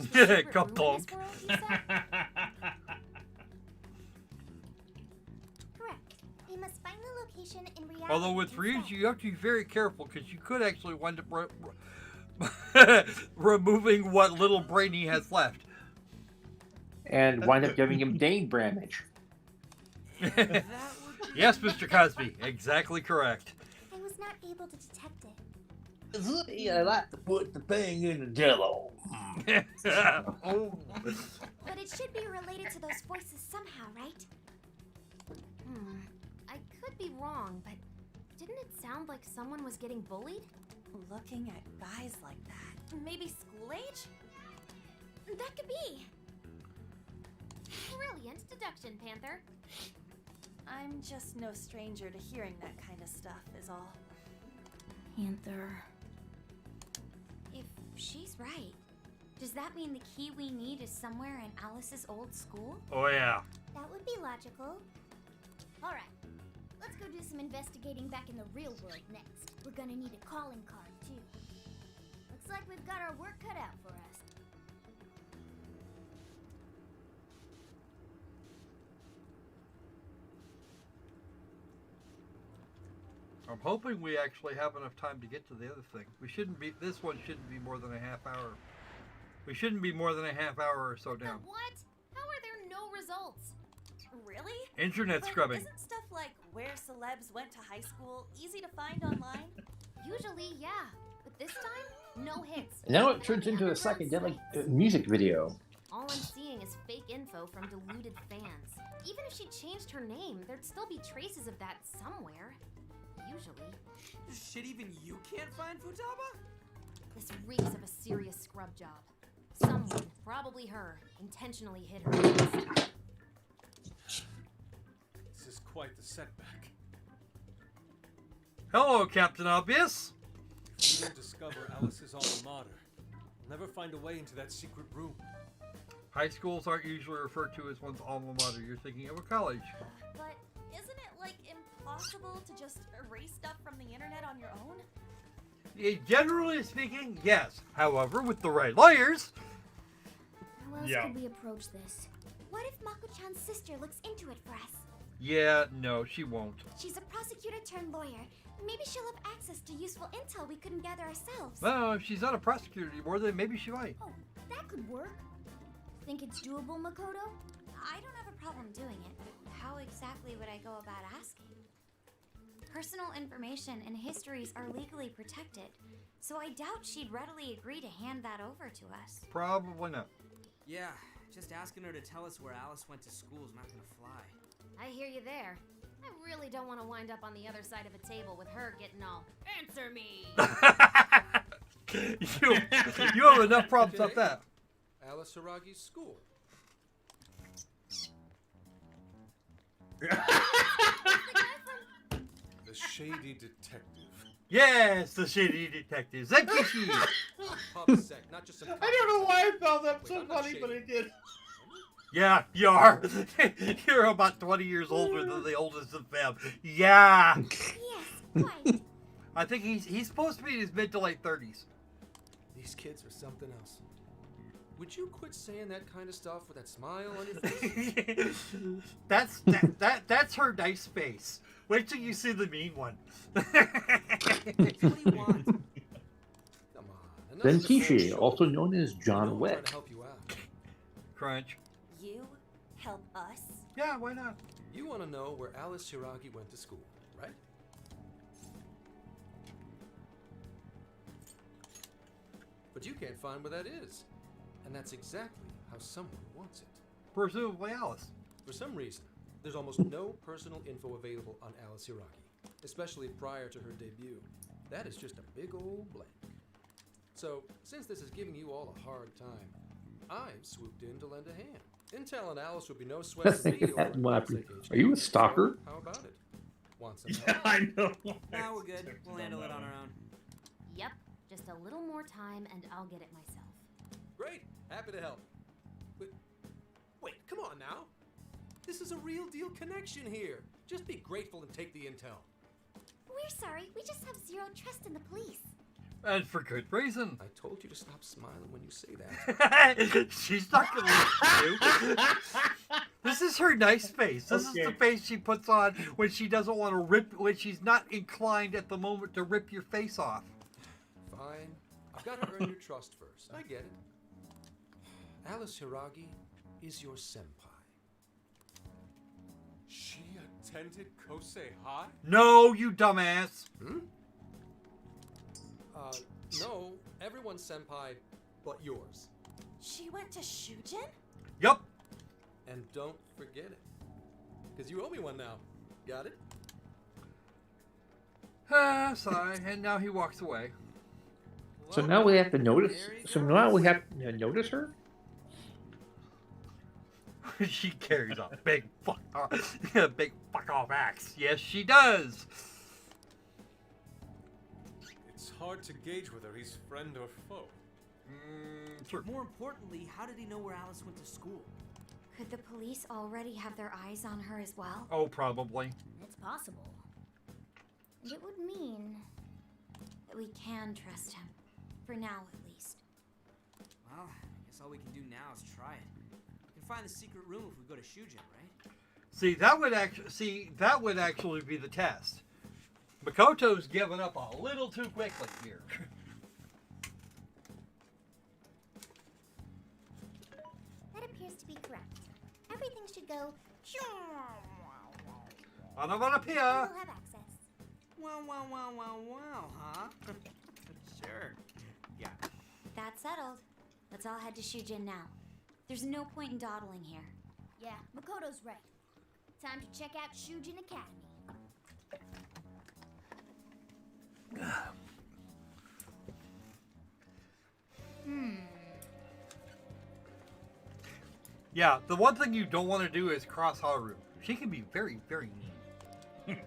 Speaker 1: Come on.
Speaker 4: Correct. We must find the location in reality.
Speaker 1: Although with
Speaker 4: instead.
Speaker 1: Ryuji, you have to be very careful because you could actually wind up removing what little brain he has left.
Speaker 3: And wind up giving him Dane damage.
Speaker 1: Yes, Mr. Cosby, exactly correct.
Speaker 4: I was not able to detect it.
Speaker 3: I like to put the thing in the jello.
Speaker 1: Oh.
Speaker 4: But it should be related to those voices somehow, right?
Speaker 12: I could be wrong, but didn't it sound like someone was getting bullied?
Speaker 5: Looking at guys like that. Maybe school age?
Speaker 4: That could be.
Speaker 12: Brilliant deduction, Panther.
Speaker 5: I'm just no stranger to hearing that kind of stuff, is all.
Speaker 12: Panther.
Speaker 5: If she's right, does that mean the key we need is somewhere in Alice's old school?
Speaker 1: Oh yeah.
Speaker 4: That would be logical. Alright, let's go do some investigating back in the real world next. We're gonna need a calling card, too. Looks like we've got our work cut out for us.
Speaker 1: I'm hoping we actually have enough time to get to the other thing. This one shouldn't be more than a half hour. We shouldn't be more than a half hour or so down.
Speaker 5: What? How are there no results? Really?
Speaker 1: Internet
Speaker 5: But
Speaker 1: scrubbing.
Speaker 5: Isn't stuff like where celebs went to high school easy to find online?
Speaker 4: Usually, yeah. But this time, no hits.
Speaker 9: Now it turns into a psychedelic music video.
Speaker 4: All I'm seeing is fake info from deluded fans. Even if she changed her name, there'd still be traces of that somewhere. Usually.
Speaker 6: Shit, even you can't find Futaba?
Speaker 4: This reeks of a serious scrub job. Someone, probably her, intentionally hid her past.
Speaker 7: This is quite the setback.
Speaker 1: Hello, Captain Obvious.
Speaker 7: If we don't discover Alice's alma mater, we'll never find a way into that secret room.
Speaker 1: High schools aren't usually referred to as one's alma mater. You're thinking of a college.
Speaker 5: But isn't it like impossible to just erase stuff from the internet on your own?
Speaker 1: Generally speaking, yes. However, with the right lawyers.
Speaker 12: How else
Speaker 2: Yeah.
Speaker 12: could we approach this?
Speaker 4: What if Mako-chan's sister looks into it for us?
Speaker 1: Yeah, no, she won't.
Speaker 4: She's a prosecutor turned lawyer. Maybe she'll have access to useful intel we couldn't gather ourselves.
Speaker 1: Well, if she's not a prosecutor anymore, then maybe she might.
Speaker 12: Oh, that could work. Think it's doable, Makoto?
Speaker 5: I don't have a problem doing it, but how exactly would I go about asking? Personal information and histories are legally protected, so I doubt she'd readily agree to hand that over to us.
Speaker 1: Probably not.
Speaker 6: Yeah, just asking her to tell us where Alice went to school is not gonna fly.
Speaker 4: I hear you there. I really don't want to wind up on the other side of a table with her getting all, answer me!
Speaker 1: you have enough problems up that.
Speaker 11: Alice Hiragi's school. The shady detective.
Speaker 1: Yes, the shady detective. Zekishi!
Speaker 11: Pub sec, not just some.
Speaker 3: I don't know why I found that
Speaker 11: Wait,
Speaker 3: so
Speaker 11: I'm not
Speaker 3: funny, but I
Speaker 11: shady.
Speaker 3: did.
Speaker 1: Yeah, you are. You're about 20 years older than the oldest of them. Yeah.
Speaker 4: Yes, quite.
Speaker 1: I think he's supposed to be in his mid to late 30s.
Speaker 11: These kids are something else. Would you quit saying that kind of stuff with that smile on your face?
Speaker 1: That's her nice face. Wait till you see the mean one.
Speaker 6: What do you want?
Speaker 11: Come on. enough of this
Speaker 9: Zenkishi,
Speaker 11: whole
Speaker 9: also known as
Speaker 11: show. You
Speaker 9: John
Speaker 11: know I'm trying
Speaker 9: Wick.
Speaker 11: to help you out.
Speaker 1: Crunch.
Speaker 5: You help us?
Speaker 1: Yeah, why not?
Speaker 11: You want to know where Alice Hiragi went to school, right? But you can't find where that is. And that's exactly how someone wants it.
Speaker 1: Presumably Alice.
Speaker 11: For some reason, there's almost no personal info available on Alice Hiragi, especially prior to her debut. That is just a big old blank. So, since this is giving you all a hard time, I've swooped in to lend a hand. Intel and Alice would be no sweat for me.
Speaker 9: That
Speaker 11: or
Speaker 9: laugh.
Speaker 11: Sake
Speaker 9: Are you a
Speaker 11: HQ.
Speaker 9: stalker?
Speaker 11: So, how about it? Want some
Speaker 2: Yeah,
Speaker 11: help?
Speaker 2: I know.
Speaker 6: Nah, we're good. We'll handle it on our own.
Speaker 4: Yep, just a little more time and I'll get it myself.
Speaker 11: Great, happy to help. But wait, come on now. This is a real deal connection here. Just be grateful and take the intel.
Speaker 4: We're sorry, we just have zero trust in the police.
Speaker 1: And for good reason.
Speaker 11: I told you to stop smiling when you say that.
Speaker 1: She's not gonna listen to you. This is her nice face. This is the face she puts on when she doesn't want to when she's not inclined at the moment to rip your face off.
Speaker 11: Fine. I've got to earn your trust first. I get it. Alice Hiragi is your senpai.
Speaker 7: She attended Kosei High?
Speaker 1: No, you dumbass.
Speaker 11: Hmm? No, everyone's senpai but yours.
Speaker 5: She went to Shujin?
Speaker 1: Yup.
Speaker 11: And don't forget it. Because you owe me one now. Got it?
Speaker 1: Sigh, and now he walks away.
Speaker 9: So now we have to notice. So now we have to notice her.
Speaker 1: She carries a big fuck off axe. Yes, she does.
Speaker 7: hard to gauge whether he's friend or foe.
Speaker 1: Sure.
Speaker 6: More importantly, how did he know where Alice went to school?
Speaker 5: Could the police already have their eyes on her as well?
Speaker 1: Oh, probably.
Speaker 12: It's possible. And it would mean
Speaker 5: That we can trust him. For now, at least.
Speaker 6: Well, I guess all we can do now is try it. We can find the secret room if we go to Shujin, right?
Speaker 1: See, that would actually be the test. Makoto's given up a little too quickly here.
Speaker 4: That appears to be correct. Everything should go.
Speaker 1: Onomatopoeia.
Speaker 4: We'll have access.
Speaker 6: Wow, huh? Sure. Yeah.
Speaker 5: That's settled. Let's all head to Shujin now. There's no point in dawdling here.
Speaker 12: Yeah, Makoto's right. Time to check out Shujin Academy.
Speaker 1: Yeah, the one thing you don't want to do is cross Haru. She can be very, very mean.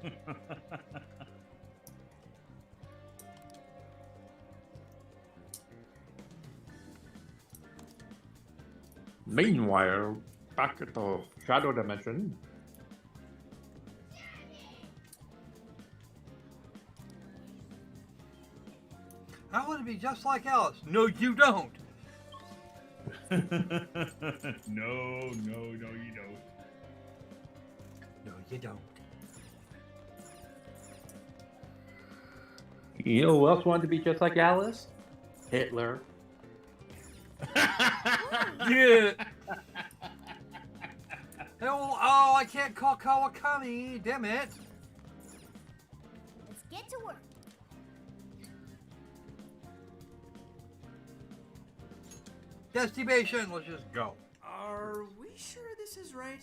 Speaker 9: Meanwhile, back at the Shadow Dimension.
Speaker 1: I want to be just like Alice. No, you don't.
Speaker 2: No, you don't.
Speaker 1: No, you don't.
Speaker 9: You know who else wanted to be just like Alice? Hitler.
Speaker 1: Yeah. Oh, I can't call Kawakami. Damn it.
Speaker 12: Let's get to work.
Speaker 1: Destination. Let's just go.
Speaker 6: Are we sure this is right?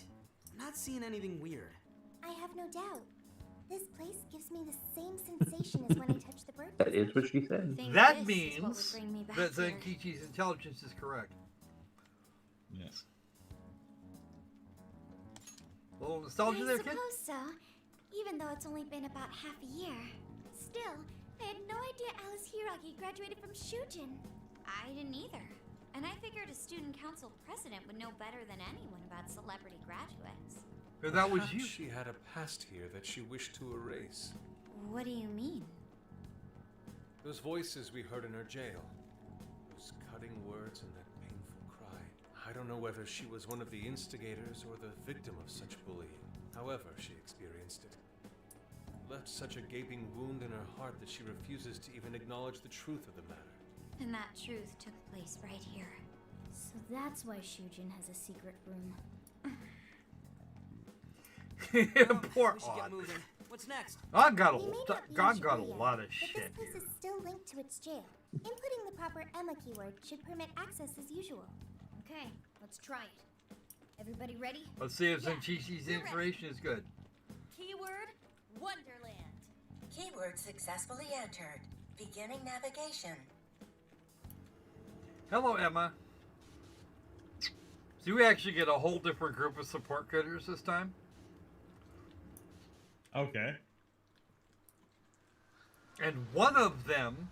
Speaker 6: I'm not seeing anything weird.
Speaker 4: I have no doubt. This place gives me the same sensation as when I touch the bird.
Speaker 9: That is what she said.
Speaker 5: Think
Speaker 1: That
Speaker 5: this is what would
Speaker 1: means
Speaker 5: bring me back
Speaker 1: that
Speaker 5: here.
Speaker 1: Zenkichi's intelligence is correct.
Speaker 2: Yes.
Speaker 1: A little nostalgia there,
Speaker 4: I
Speaker 1: kid?
Speaker 4: suppose so. Even though it's only been about half a year. Still, I had no idea Alice Hiragi graduated from Shujin.
Speaker 5: I didn't either. And I figured a student council president would know better than anyone about celebrity graduates.
Speaker 1: Or that was you.
Speaker 7: Perhaps she had a past here that she wished to erase.
Speaker 5: What do you mean?
Speaker 7: Those voices we heard in her jail. Those cutting words and that painful cry. I don't know whether she was one of the instigators or the victim of such bullying. However she experienced it. Left such a gaping wound in her heart that she refuses to even acknowledge the truth of the matter.
Speaker 5: And that truth took place right here.
Speaker 12: So that's why Shujin has a secret room.
Speaker 1: Poor
Speaker 6: We should get
Speaker 1: Odd.
Speaker 6: moving. What's next?
Speaker 1: God got
Speaker 4: We may not be in
Speaker 1: God got a
Speaker 4: Shibuya,
Speaker 1: lot of
Speaker 4: but
Speaker 1: shit
Speaker 4: this place
Speaker 1: here.
Speaker 4: is still linked to its jail. Inputting the proper Emma keyword should permit access as usual.
Speaker 12: Okay, let's try it. Everybody ready?
Speaker 1: Let's see if
Speaker 12: Yeah,
Speaker 1: Zenkichi's
Speaker 12: you're
Speaker 1: information is good.
Speaker 12: Keyword Wonderland.
Speaker 13: Keyword successfully entered. Beginning navigation.
Speaker 1: Hello, Emma. So we actually get a whole different group of support critters this time.
Speaker 2: Okay.
Speaker 1: And one of them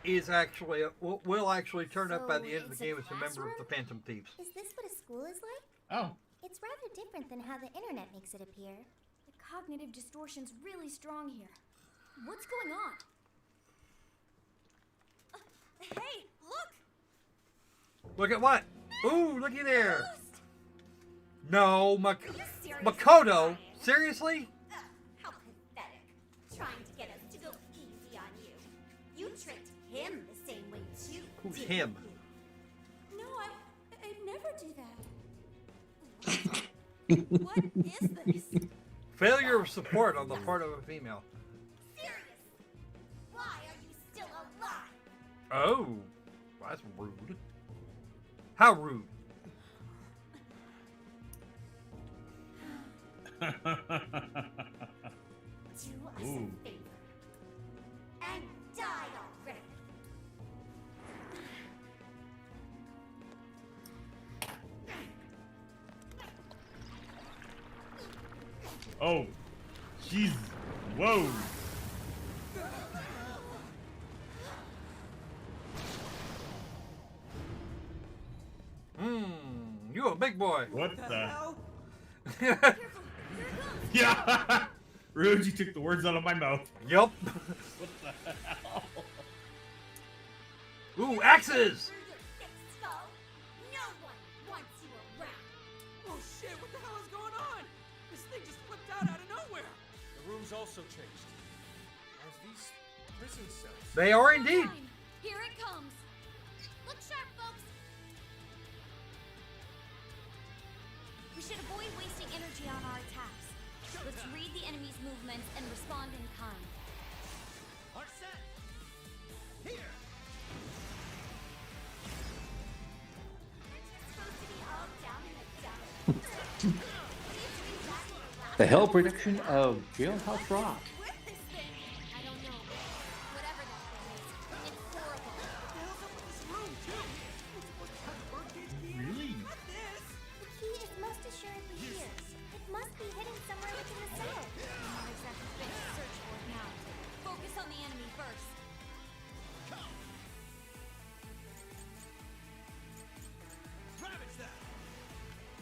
Speaker 1: is actually will actually turn up by the end of the
Speaker 4: it's a
Speaker 1: game as a member of
Speaker 4: classroom?
Speaker 1: the Phantom Thieves.
Speaker 4: Is this what a school is like?
Speaker 2: Oh.
Speaker 4: It's rather different than how the internet makes it appear.
Speaker 12: The cognitive distortion's really strong here. What's going on? Hey, look!
Speaker 1: Look at what? Ooh, looky there. No,
Speaker 4: serious?
Speaker 1: Makoto. Seriously?
Speaker 4: How pathetic. Trying to get us to go easy on you. You tricked him the same way too.
Speaker 1: Who's
Speaker 4: didn't
Speaker 1: him?
Speaker 4: you? No, I'd never do that. What is this?
Speaker 1: Failure of support on the part of a female.
Speaker 4: Serious? Why are you still alive?
Speaker 1: Oh, that's rude. How rude?
Speaker 4: Do us a
Speaker 2: Ooh.
Speaker 4: favor and die already.
Speaker 2: Oh. Jeez. Whoa.
Speaker 1: boy.
Speaker 2: What the?
Speaker 6: hell?
Speaker 2: Yeah. Rude, you took the words out of my mouth.
Speaker 1: Yup.
Speaker 2: What the hell?
Speaker 1: Ooh, axes!
Speaker 4: No one wants you around.
Speaker 6: Oh shit, what the hell is going on? This thing just flipped out of nowhere.
Speaker 7: The rooms also changed. Are these prison cells?
Speaker 1: They are indeed.
Speaker 4: Here it comes. Look sharp, folks.
Speaker 5: We should avoid wasting energy on our attacks. Let's read the enemy's movements and respond in kind.
Speaker 6: Are set. Here.
Speaker 9: The hell prediction of Jailhouse Rock.
Speaker 4: I don't know. Whatever that thing is, it's horrible.
Speaker 6: What the hell's up with this room, too? It's supposed to have a birdcage key in it.
Speaker 2: Really?
Speaker 6: Not this.
Speaker 4: The key is most assuredly here. It must be hidden somewhere within the cell.
Speaker 5: I'm not exactly fit to search for it now. Focus on the enemy first.
Speaker 6: Ravage that.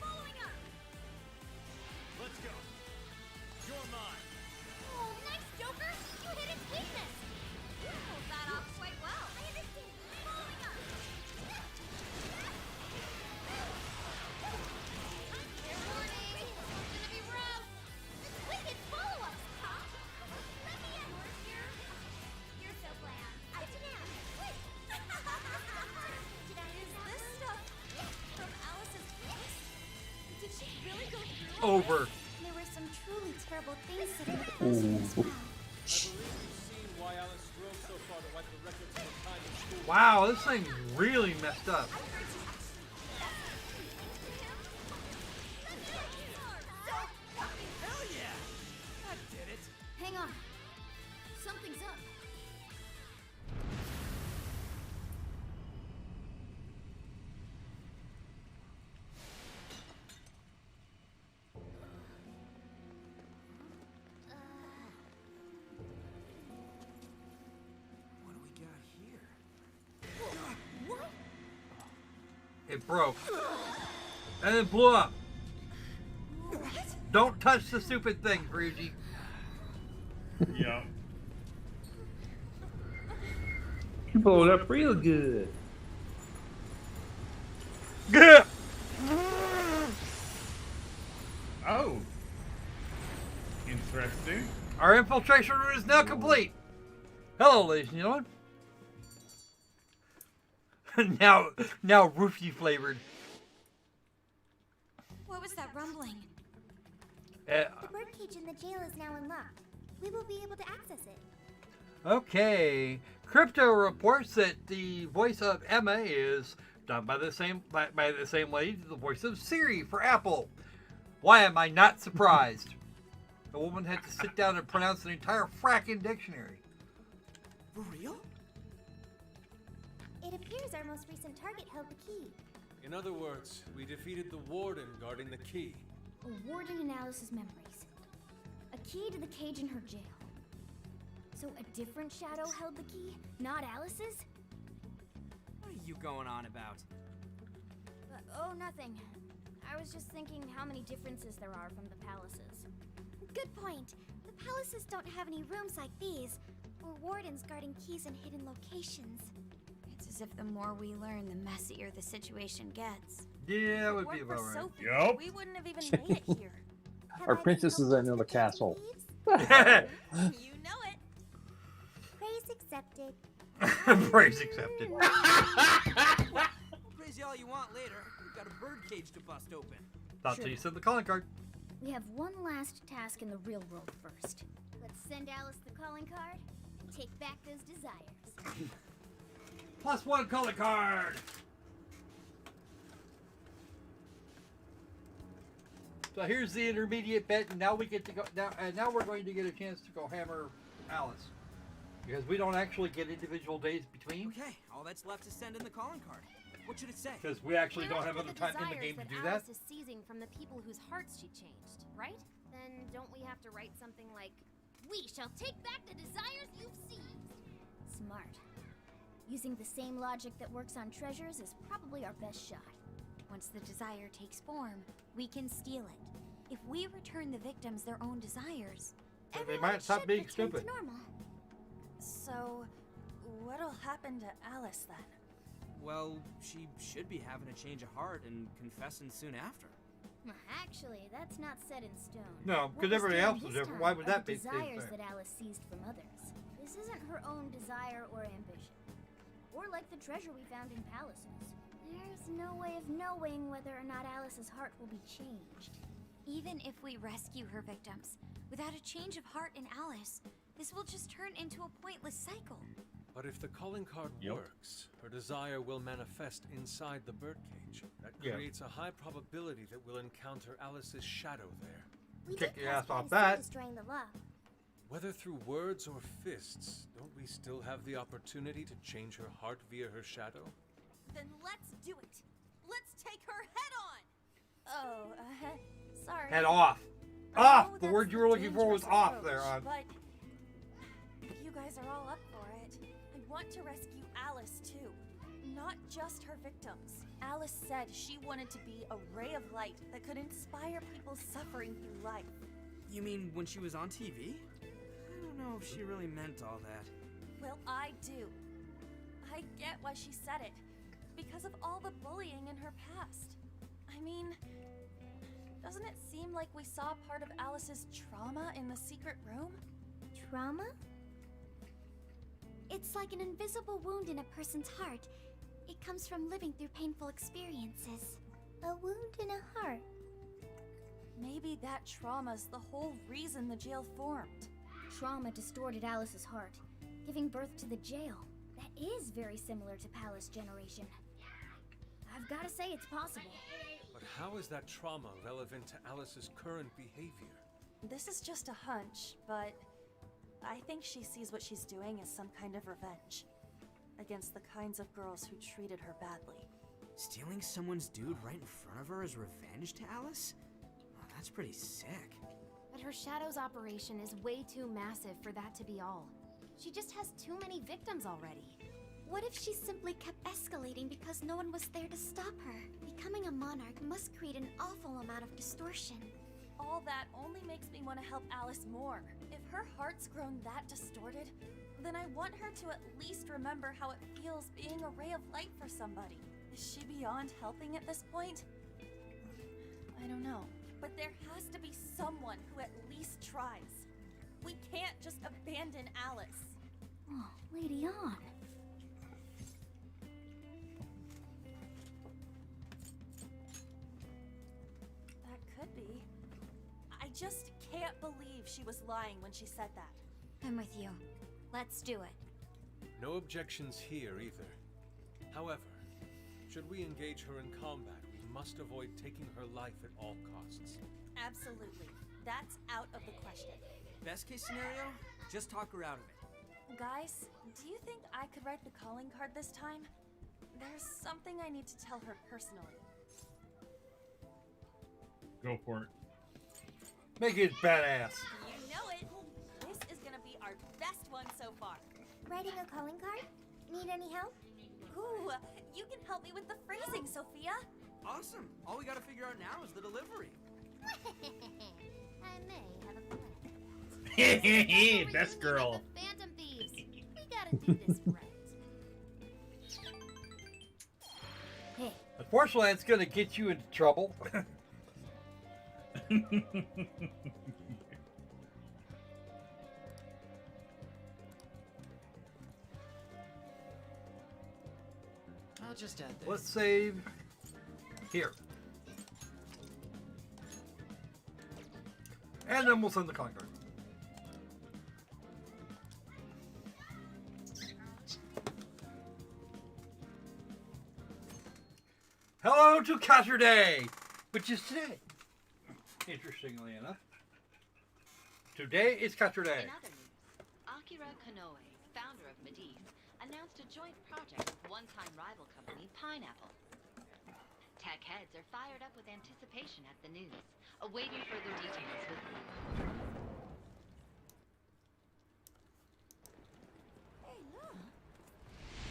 Speaker 5: Following up.
Speaker 6: Let's go. You're mine.
Speaker 4: Oh, nice, Joker! You hit its weakness!
Speaker 5: You pulled that off quite well.
Speaker 4: I understand. Following up. Fair warning. It's gonna be rough. It's wicked. Follow us, Cop. Let me in. You're so bland. I do now. Wait. Did I
Speaker 5: Is this stuff from Alice's place? Did she really go through?
Speaker 1: Over.
Speaker 4: There were some truly terrible things said in the post as well.
Speaker 7: I believe you've seen why Alice drove so far to wipe the records of her time in school.
Speaker 1: Wow, this thing's really messed up.
Speaker 6: Hell yeah. That did it.
Speaker 12: Hang on. Something's up.
Speaker 6: What do we got here?
Speaker 12: What?
Speaker 1: It broke. And it blew up. Don't touch the stupid thing, Ryuji.
Speaker 2: Yeah.
Speaker 9: You blew it up real good.
Speaker 1: Gah!
Speaker 2: Oh. Interesting.
Speaker 1: Our infiltration route is now complete. Hello, ladies and gentlemen. now roofie flavored.
Speaker 5: What was that rumbling?
Speaker 4: The birdcage in the jail is now unlocked. We will be able to access it.
Speaker 1: Okay. Crypto reports that the voice of Emma is done by the same lady, the voice of Siri for Apple. Why am I not surprised? The woman had to sit down and pronounce an entire fracking dictionary.
Speaker 6: For real?
Speaker 4: It appears our most recent target held the key.
Speaker 7: In other words, we defeated the warden guarding the key.
Speaker 12: A warden in Alice's memories. A key to the cage in her jail. So a different shadow held the key, not Alice's?
Speaker 6: What are you going on about?
Speaker 12: Oh, nothing. I was just thinking how many differences there are from the palaces.
Speaker 4: Good point. The palaces don't have any rooms like these, or wardens guarding keys in hidden locations.
Speaker 5: It's as if the more we learn, the messier the situation gets.
Speaker 1: Yeah, that would
Speaker 12: If
Speaker 1: be
Speaker 12: it weren't
Speaker 1: about
Speaker 12: for
Speaker 1: right.
Speaker 12: Sophie,
Speaker 2: Yup.
Speaker 12: we wouldn't have even made it here.
Speaker 9: Our princess is in another castle.
Speaker 4: You
Speaker 12: know it.
Speaker 4: Praise accepted.
Speaker 1: Praise accepted.
Speaker 6: Praise all you want later. We've got a birdcage to bust open.
Speaker 1: Thought so you said the calling card.
Speaker 12: We have one last task in the real world first.
Speaker 4: Let's send Alice the calling card and take back those desires.
Speaker 1: +1 calling card. So here's the intermediate bit, and now we get to go. Now we're going to get a chance to go hammer Alice, because we don't actually get individual days between.
Speaker 6: Okay, all that's left is send in the calling card. What should it say?
Speaker 1: Because we actually
Speaker 4: We're
Speaker 1: don't have
Speaker 4: after
Speaker 1: other
Speaker 4: the
Speaker 1: time in the
Speaker 4: desires
Speaker 1: game to do
Speaker 4: Alice
Speaker 1: that.
Speaker 4: is seizing from the people whose hearts she changed, right? Then don't we have to write something like, "We shall take back the desires you've seized"?
Speaker 12: Smart. Using the same logic that works on treasures is probably our best shot.
Speaker 5: Once the desire takes form, we can steal it. If we return the victims their own desires,
Speaker 1: They might stop being stupid.
Speaker 12: Normal.
Speaker 14: So, what'll happen to Alice then?
Speaker 6: Well, she should be having a change of heart and confessing soon after.
Speaker 12: Actually, that's not set in stone.
Speaker 1: No, because
Speaker 12: What we're
Speaker 1: everybody else
Speaker 12: stealing
Speaker 1: is
Speaker 12: this
Speaker 1: different.
Speaker 12: time
Speaker 1: Why would
Speaker 12: are
Speaker 1: that
Speaker 12: the
Speaker 1: be
Speaker 12: desires
Speaker 1: fair?
Speaker 12: that Alice seized from others. This isn't her own desire or ambition. Or like the treasure we found in palaces. There's no way of knowing whether or not Alice's heart will be changed.
Speaker 5: even if we rescue her victims, without a change of heart in Alice, this will just turn into a pointless cycle.
Speaker 7: But if the calling card works, her desire will manifest inside the birdcage. That creates a high probability that we'll encounter Alice's shadow there.
Speaker 12: We
Speaker 1: Kick
Speaker 12: did
Speaker 1: your
Speaker 12: pass
Speaker 1: ass off
Speaker 12: by
Speaker 1: that.
Speaker 12: destroying the lock.
Speaker 7: Whether through words or fists, don't we still have the opportunity to change her heart via her shadow?
Speaker 14: Then let's do it. Let's take her head on. Oh, sorry.
Speaker 1: Head off.
Speaker 14: I
Speaker 1: Off!
Speaker 14: know
Speaker 1: The
Speaker 14: that's
Speaker 1: word you were looking for was
Speaker 14: dangerous
Speaker 1: off
Speaker 14: approach,
Speaker 1: there, on.
Speaker 14: But you guys are all up for it. I want to rescue Alice too. Not just her victims. Alice said she wanted to be a ray of light that could inspire people suffering through life.
Speaker 6: You mean when she was on TV? I don't know if she really meant all that.
Speaker 14: Well, I do. I get why she said it. Because of all the bullying in her past. I mean, doesn't it seem like we saw part of Alice's trauma in the secret room?
Speaker 12: Trauma? It's like an invisible wound in a person's heart. It comes from living through painful experiences. A wound in a heart.
Speaker 14: Maybe that trauma's the whole reason the jail formed.
Speaker 12: Trauma distorted Alice's heart, giving birth to the jail. That is very similar to Palace Generation. I've gotta say it's possible.
Speaker 7: But how is that trauma relevant to Alice's current behavior?
Speaker 14: This is just a hunch, but I think she sees what she's doing as some kind of revenge against the kinds of girls who treated her badly.
Speaker 6: Stealing someone's dude right in front of her as revenge to Alice? Oh, that's pretty sick.
Speaker 15: But her Shadow's operation is way too massive for that to be all. She just has too many victims already.
Speaker 12: What if she simply kept escalating because no one was there to stop her? Becoming a monarch must create an awful amount of distortion.
Speaker 14: All that only makes me want to help Alice more. If her heart's grown that distorted, then I want her to at least remember how it feels being a ray of light for somebody. Is she beyond helping at this point? I don't know. But there has to be someone who at least tries. We can't just abandon Alice.
Speaker 12: Oh, Lady On.
Speaker 14: That could be. I just can't believe she was lying when she said that.
Speaker 5: I'm with you. Let's do it.
Speaker 7: No objections here either. However, should we engage her in combat, we must avoid taking her life at all costs.
Speaker 14: Absolutely. That's out of the question.
Speaker 6: Best case scenario, just talk her out of it.
Speaker 14: Guys, do you think I could write the calling card this time? There's something I need to tell her personally.
Speaker 2: Go for it.
Speaker 1: Make it badass.
Speaker 14: You know it! This is gonna be our best one so far.
Speaker 12: Writing a calling card? Need any help?
Speaker 14: Ooh, you can help me with the phrasing, Sophia.
Speaker 6: Awesome. All we gotta figure out now is the delivery.
Speaker 15: I may have a plan.
Speaker 2: Best girl.
Speaker 15: The Phantom Thieves. We gotta do this right.
Speaker 12: Hey,
Speaker 1: Unfortunately, it's going to get you into trouble.
Speaker 6: I'll just add this.
Speaker 1: Let's save here. And then we'll send the calling card. Hello to Catcher Day, which is today. Interestingly enough. Today is Catcher Day.
Speaker 16: In other news, Akira Konoe, founder of Mediz, announced a joint project with one-time rival company Pineapple. Tech heads are fired up with anticipation at the news, awaiting further details with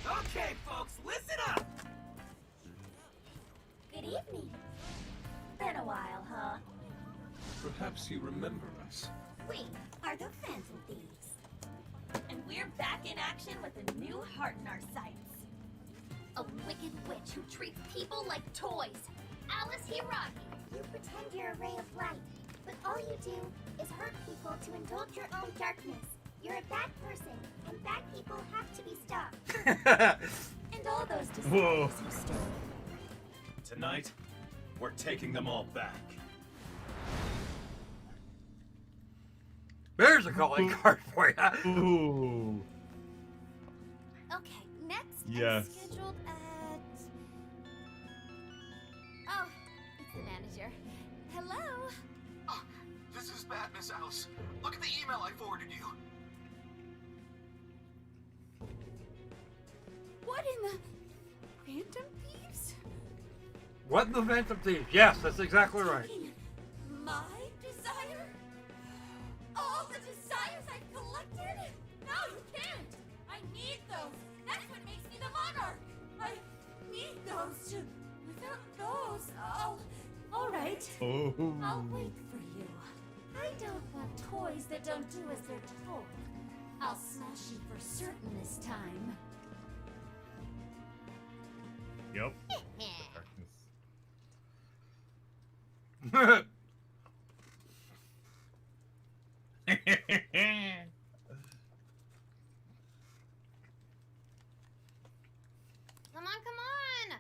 Speaker 6: Okay, folks, listen up!
Speaker 12: good
Speaker 14: evening. Been a while, huh?
Speaker 7: Perhaps you remember us.
Speaker 14: We are the Phantom Thieves. And we're back in action with a new heart in our sights.
Speaker 4: A wicked witch who treats people like toys. Alice Hiragi. You pretend you're a ray of light, but all you do is hurt people to indulge your own darkness. You're a bad person, and bad people have to be stopped.
Speaker 14: And all those
Speaker 2: Whoa.
Speaker 14: desires you stole.
Speaker 17: Tonight, we're taking them all back.
Speaker 1: There's a calling card for you.
Speaker 2: Ooh.
Speaker 14: Okay, next
Speaker 2: Yes.
Speaker 14: I'm scheduled at... Oh, it's the manager. Hello?
Speaker 17: Oh, this is bad, Miss Alice. Look at the email I forwarded you.
Speaker 14: What in the... Phantom Thieves?
Speaker 1: What in the Phantom Thieves? Yes, that's exactly right.
Speaker 14: My desire? All the desires I've collected? No, you can't! I need those! That's what makes me the monarch! I need those to... Without those, Alright.
Speaker 2: Oh.
Speaker 14: I'll wait for you. I don't want toys that don't do as they're told. I'll smash you for certain this time.
Speaker 2: Yep.
Speaker 15: Come on, come on!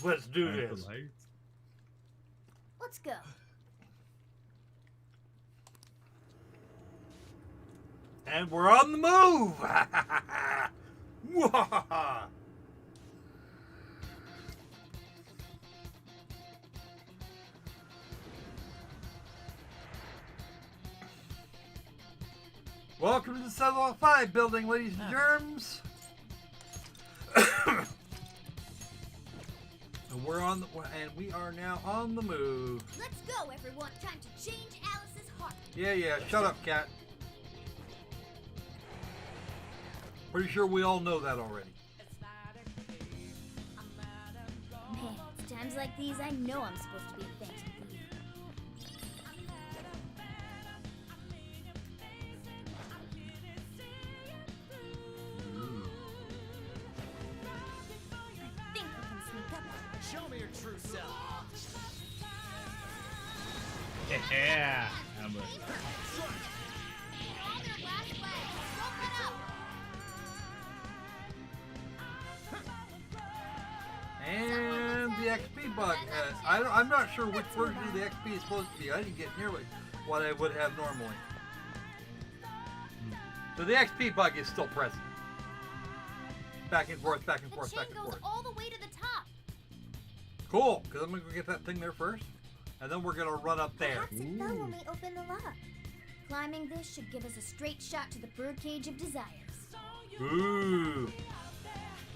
Speaker 1: Let's do this.
Speaker 12: Let's go.
Speaker 1: And we're on the move! Mwahaha. Welcome to the 705 building, ladies and germs. And we are now on the move.
Speaker 4: Let's go, everyone. Time to change Alice's heart.
Speaker 1: Yeah, shut up, cat. Pretty sure we all know that already.
Speaker 12: Man, it's times like these I know I'm supposed to be a phantom thief.
Speaker 14: I think we can sneak up.
Speaker 6: Show me your true self.
Speaker 2: Yeah. How about
Speaker 4: On their last leg. Rope it up.
Speaker 1: And the XP bug. I'm not sure which version of the XP is supposed to be. I didn't get nearly what I would have normally. So the XP bug is still present. Back and forth, back and forth, back and forth.
Speaker 4: All the way to the top.
Speaker 1: Cool, because I'm going to go get that thing there first. And then we're going to run up there.
Speaker 12: Perhaps it fell when we opened the lock. Climbing this should give us a straight shot to the birdcage of desires.
Speaker 1: Ooh.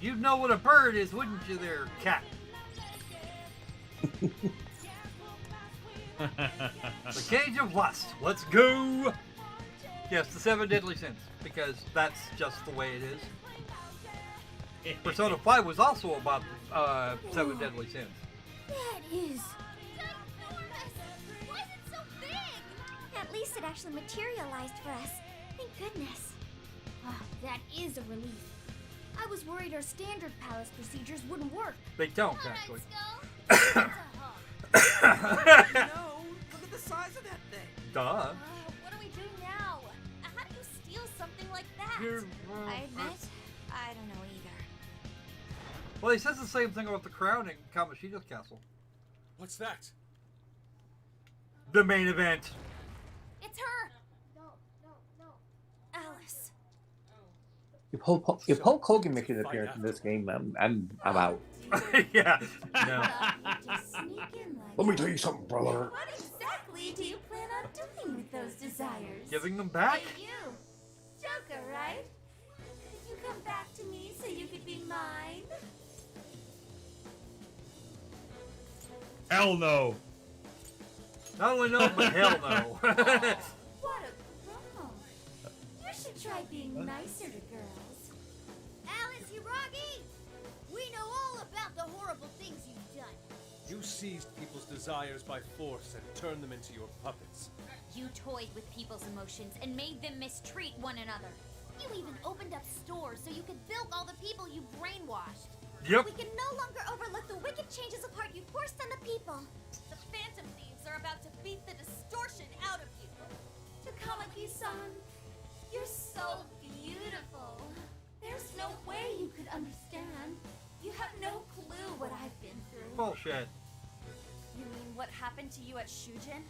Speaker 1: You'd know what a bird is, wouldn't you there, cat? The Cage of Lust. Let's go. Yes, the 7 deadly sins, because that's just the way it is. Persona 5 was also about 7 deadly sins.
Speaker 12: That is.
Speaker 4: Ginormous. Why is it so big?
Speaker 12: At least it actually materialized for us. Thank goodness. Ah, that is a relief. I was worried our standard palace procedures wouldn't work.
Speaker 1: They don't, actually.
Speaker 6: No, look at the size of that thing.
Speaker 1: Duh.
Speaker 14: What do we do now? How do you steal something like that?
Speaker 5: I admit, I don't know either.
Speaker 1: Well, he says the same thing about the crown in Kamoshida's castle.
Speaker 7: What's that?
Speaker 1: The main event.
Speaker 14: It's her. Alice.
Speaker 9: If Hulk Hogan makes an appearance in this game, I'm out.
Speaker 1: Yeah. No.
Speaker 3: Let me tell you something, brother.
Speaker 14: What exactly do you plan on doing with those desires?
Speaker 1: Giving them back?
Speaker 14: Hey, you. Joker, right? Did you come back to me so you could be mine?
Speaker 2: Hell no.
Speaker 1: Not only no, but hell no.
Speaker 14: What a grown. You should try being nicer to girls.
Speaker 18: Araki! We know all about the horrible things you've done.
Speaker 7: You seized people's desires by force and turned them into your puppets.
Speaker 5: You toyed with people's emotions and made them mistreat one another.
Speaker 12: You even opened up stores so you could bilk all the people you brainwashed.
Speaker 1: Yep.
Speaker 12: We can no longer overlook the wicked changes of heart you forced on the people.
Speaker 14: The Phantom Thieves are about to beat the distortion out of you.
Speaker 18: Takamaki-san, you're so beautiful. There's no way you could understand. You have no clue what I've been through.
Speaker 1: Bullshit.
Speaker 14: You mean what happened to you at Shujin?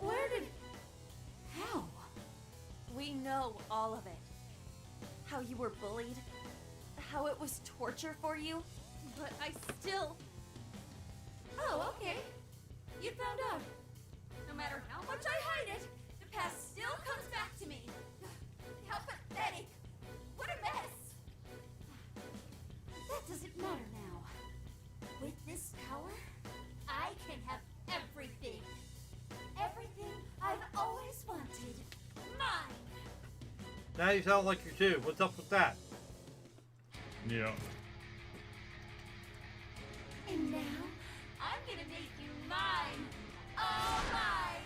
Speaker 18: Where did... How?
Speaker 14: We know all of it. How you were bullied, how it was torture for you, but I still...
Speaker 18: Oh, okay. You found out. No matter how much I hide it, the past still comes back to me. How pathetic. What a mess. That doesn't matter now. With this power, I can have everything. Everything I've always wanted. Mine.
Speaker 1: Now you sound like you too. What's up with that?
Speaker 2: Yeah.
Speaker 18: And now, I'm gonna make you mine. All mine.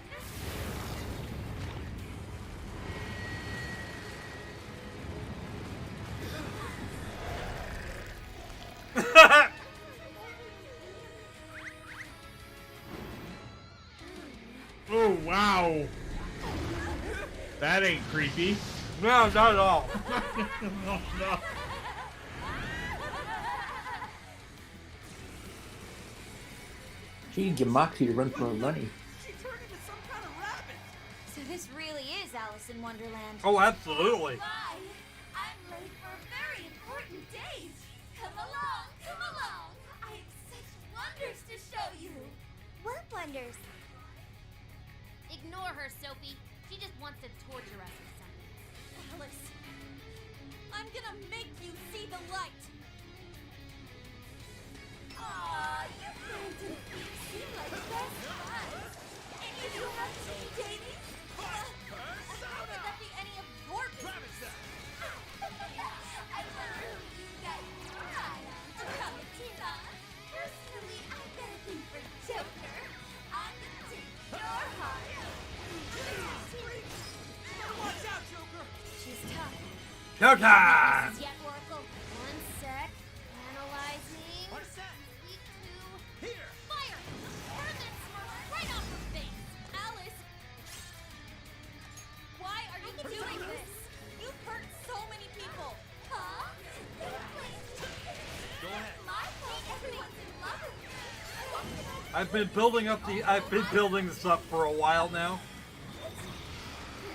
Speaker 2: Oh, wow. That ain't creepy.
Speaker 1: No, not at all.
Speaker 2: No, no.
Speaker 9: She needs a moxie to run for her money.
Speaker 6: She turned into some kind of rabbit.
Speaker 5: So this really is Alice in Wonderland.
Speaker 1: Oh, absolutely.
Speaker 18: Bye. I'm late for a very important date. Come along, come along. I have such wonders to show you.
Speaker 12: What wonders?
Speaker 15: Ignore her, Sophie. She just wants to torture us or something.
Speaker 14: Alice, I'm gonna make you see the light.
Speaker 18: Aw, you Phantom Thieves seem like best friends. Any of you have tea dating?
Speaker 14: How could that be any of your business?
Speaker 18: I wonder who you guys ride on. Takamaki-san. Personally, I've got a thing for Joker. I'm gonna take your heart.
Speaker 6: Watch out, Joker!
Speaker 18: She's tough.
Speaker 1: Showtime!
Speaker 12: Yet, Oracle. One sec. Analyzing.
Speaker 6: What's that?
Speaker 12: Week 2.
Speaker 6: Here!
Speaker 14: Fire! Burn that smirk right off her face! Alice! Why are you doing this? You've hurt so many people!
Speaker 18: Huh?
Speaker 6: Go ahead.
Speaker 18: My fault everyone's in love with me. What can I do?
Speaker 1: I've been building this up for a while now.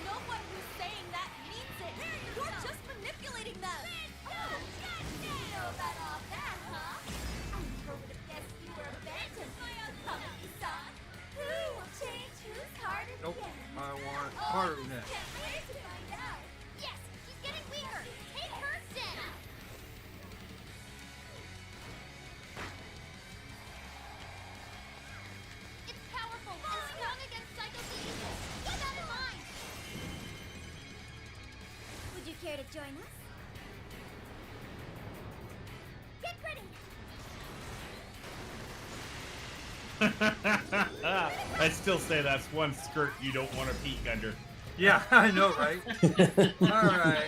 Speaker 14: No one who's saying that means it! You're just manipulating them!
Speaker 18: Oh, you know about all that, huh? I never would have guessed you were a phantom, Takamaki-san. Who will change whose heart is
Speaker 1: Nope.
Speaker 18: again?
Speaker 1: I want
Speaker 18: Oh,
Speaker 1: harder than that.
Speaker 18: can't wait to find out.
Speaker 15: Yes, she's getting weaker. Take her down. It's powerful and strong against Psycho Beast. Keep that in mind.
Speaker 12: Would you care to join us? Get ready.
Speaker 2: I still say that's one skirt you don't want to peek under.
Speaker 1: Yeah, I know, right? Alright.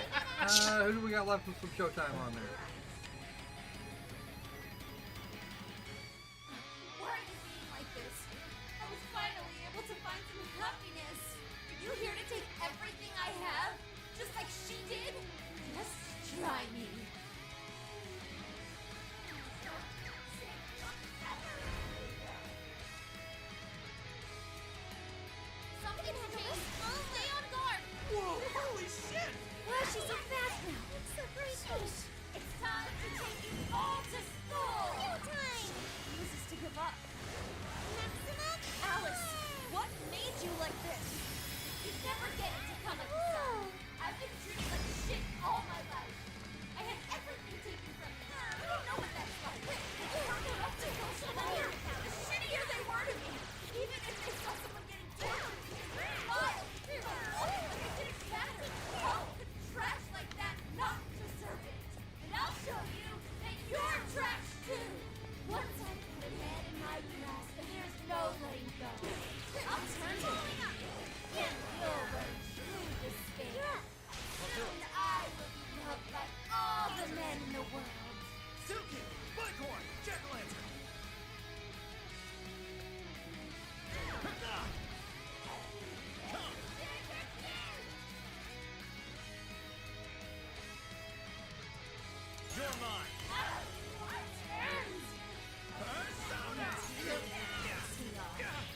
Speaker 1: Who do we got left with some showtime on there?
Speaker 18: Why are you being like this? I was finally able to find some happiness. You here to take everything I have? Just like she did? Just try me.
Speaker 15: Something has changed. Stay on guard.
Speaker 6: Whoa, holy shit!
Speaker 12: Why is she so fast now? It's so freakish.
Speaker 18: It's time to take you all to school.
Speaker 12: Time.
Speaker 14: Refuses to give up.
Speaker 12: Maximum.
Speaker 14: Alice, what made you like this?
Speaker 18: You never get it to come at the sun. I've been treated like shit all my life. I had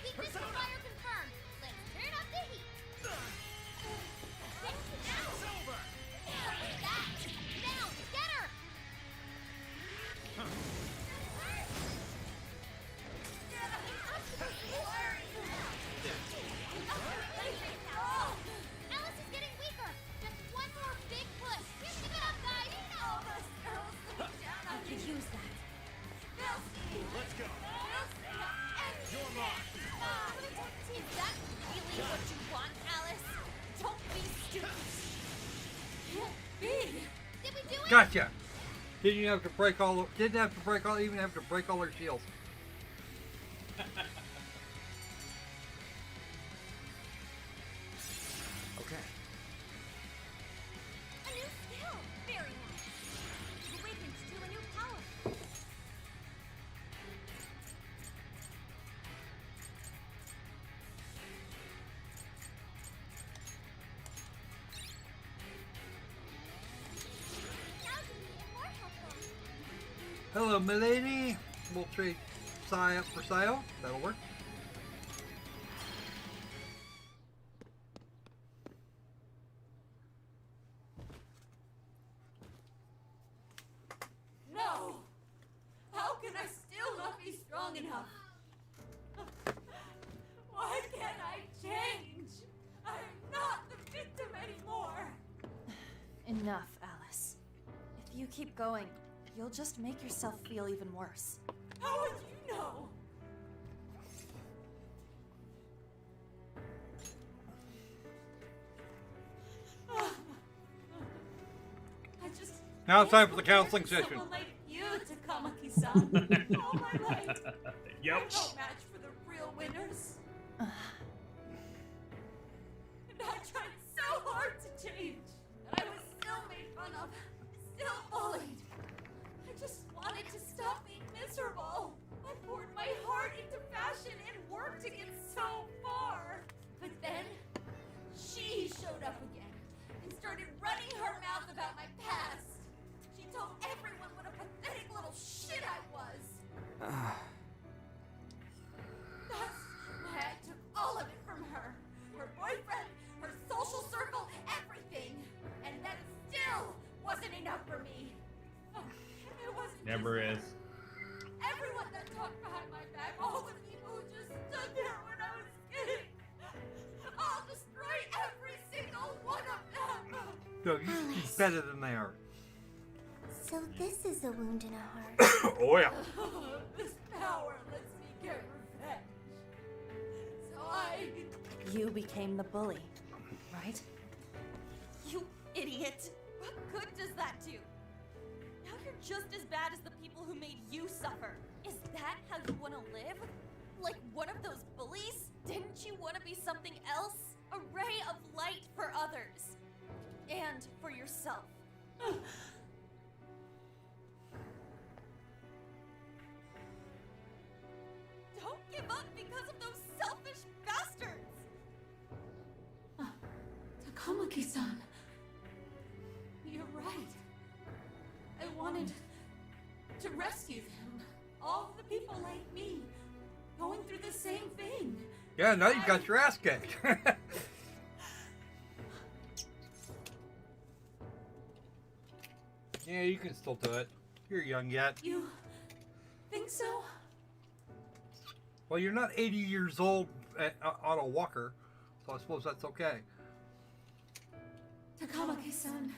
Speaker 4: Weakness to fire confirmed. Let's turn up the heat. Now, get her! Alice is getting weaker. Just one more big push. Keep it up, guys.
Speaker 12: I could use that.
Speaker 8: Let's go. You're mine.
Speaker 14: Is that really what you want, Alice? Don't be stupid.
Speaker 18: Can't be.
Speaker 4: Did we do it?
Speaker 1: Gotcha. Didn't have to break all. Didn't have to break all. Even have to break all her shields.
Speaker 6: Okay.
Speaker 4: A new skill. Very nice. Awakens to a new power. Now you need more helpful.
Speaker 1: Hello, milady. We'll trade Psy up for Psyo. That'll work.
Speaker 18: No! How can I still not be strong enough? Why can't I change? I'm not the victim anymore!
Speaker 14: Enough, Alice. If you keep going, you'll just make yourself feel even worse.
Speaker 18: How would you know? I just
Speaker 1: Now it's time for the counseling session.
Speaker 18: someone like you, Takamaki-san. All my life.
Speaker 2: Yep.
Speaker 18: I'm no match for the real winners. And I tried so hard to change. And I was still made fun of. Still bullied. I just wanted to stop being miserable. I poured my heart into fashion and worked to get so far. But then, she showed up again and started running her mouth about my past. She told everyone what a pathetic little shit I was. That's why I took all of it from her. Her boyfriend, her social circle, everything. And that still wasn't enough for me. It wasn't
Speaker 2: Never
Speaker 18: just
Speaker 2: is.
Speaker 18: everyone that talked behind my back, all the people who just stood there when I was kidding. I'll destroy every single one of them.
Speaker 1: No, she's better than they are.
Speaker 4: So this is a wound in a heart.
Speaker 1: Oh yeah.
Speaker 18: This power lets me get revenge. So I...
Speaker 14: You became the bully, right? You idiot! What good does that do? Now you're just as bad as the people who made you suffer. Is that how you want to live? Like one of those bullies? Didn't you want to be something else? A ray of light for others. And for yourself. Don't give up because of those selfish bastards!
Speaker 18: Takamaki-san. You're right. I wanted to rescue them. All the people like me. Going through the same thing.
Speaker 1: Yeah, now you've got your ass kicked. Yeah, you can still do it. You're young yet.
Speaker 18: You think so?
Speaker 1: Well, you're not 80 years old on a walker, so I suppose that's okay.
Speaker 18: Takamaki-san.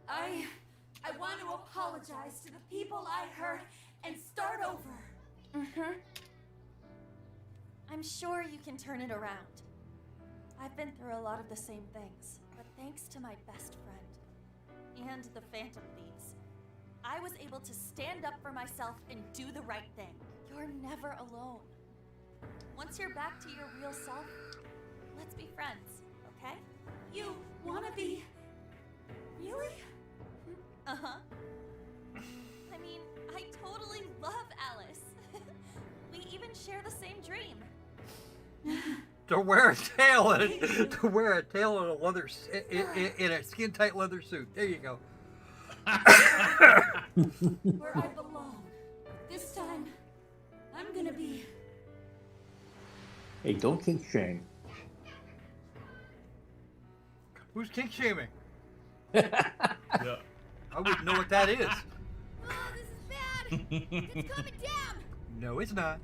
Speaker 18: I want to apologize to the people I hurt and start over.
Speaker 14: Mm-hmm. I'm sure you can turn it around. I've been through a lot of the same things, but thanks to my best friend and the Phantom Thieves, I was able to stand up for myself and do the right thing. You're never alone. Once you're back to your real self, let's be friends, okay?
Speaker 18: You want to be... Really?
Speaker 14: Uh-huh. I mean, I totally love Alice. We even share the same dream.
Speaker 1: To wear a tail to wear a tail in a leather in a skin tight leather suit. There you go.
Speaker 18: Where I belong. This time, I'm gonna be.
Speaker 9: Hey, don't kink shame.
Speaker 1: Who's kink shaming?
Speaker 2: Yeah.
Speaker 1: I wouldn't know what that is.
Speaker 4: Oh, this is bad. It's coming down.
Speaker 1: No, it's not.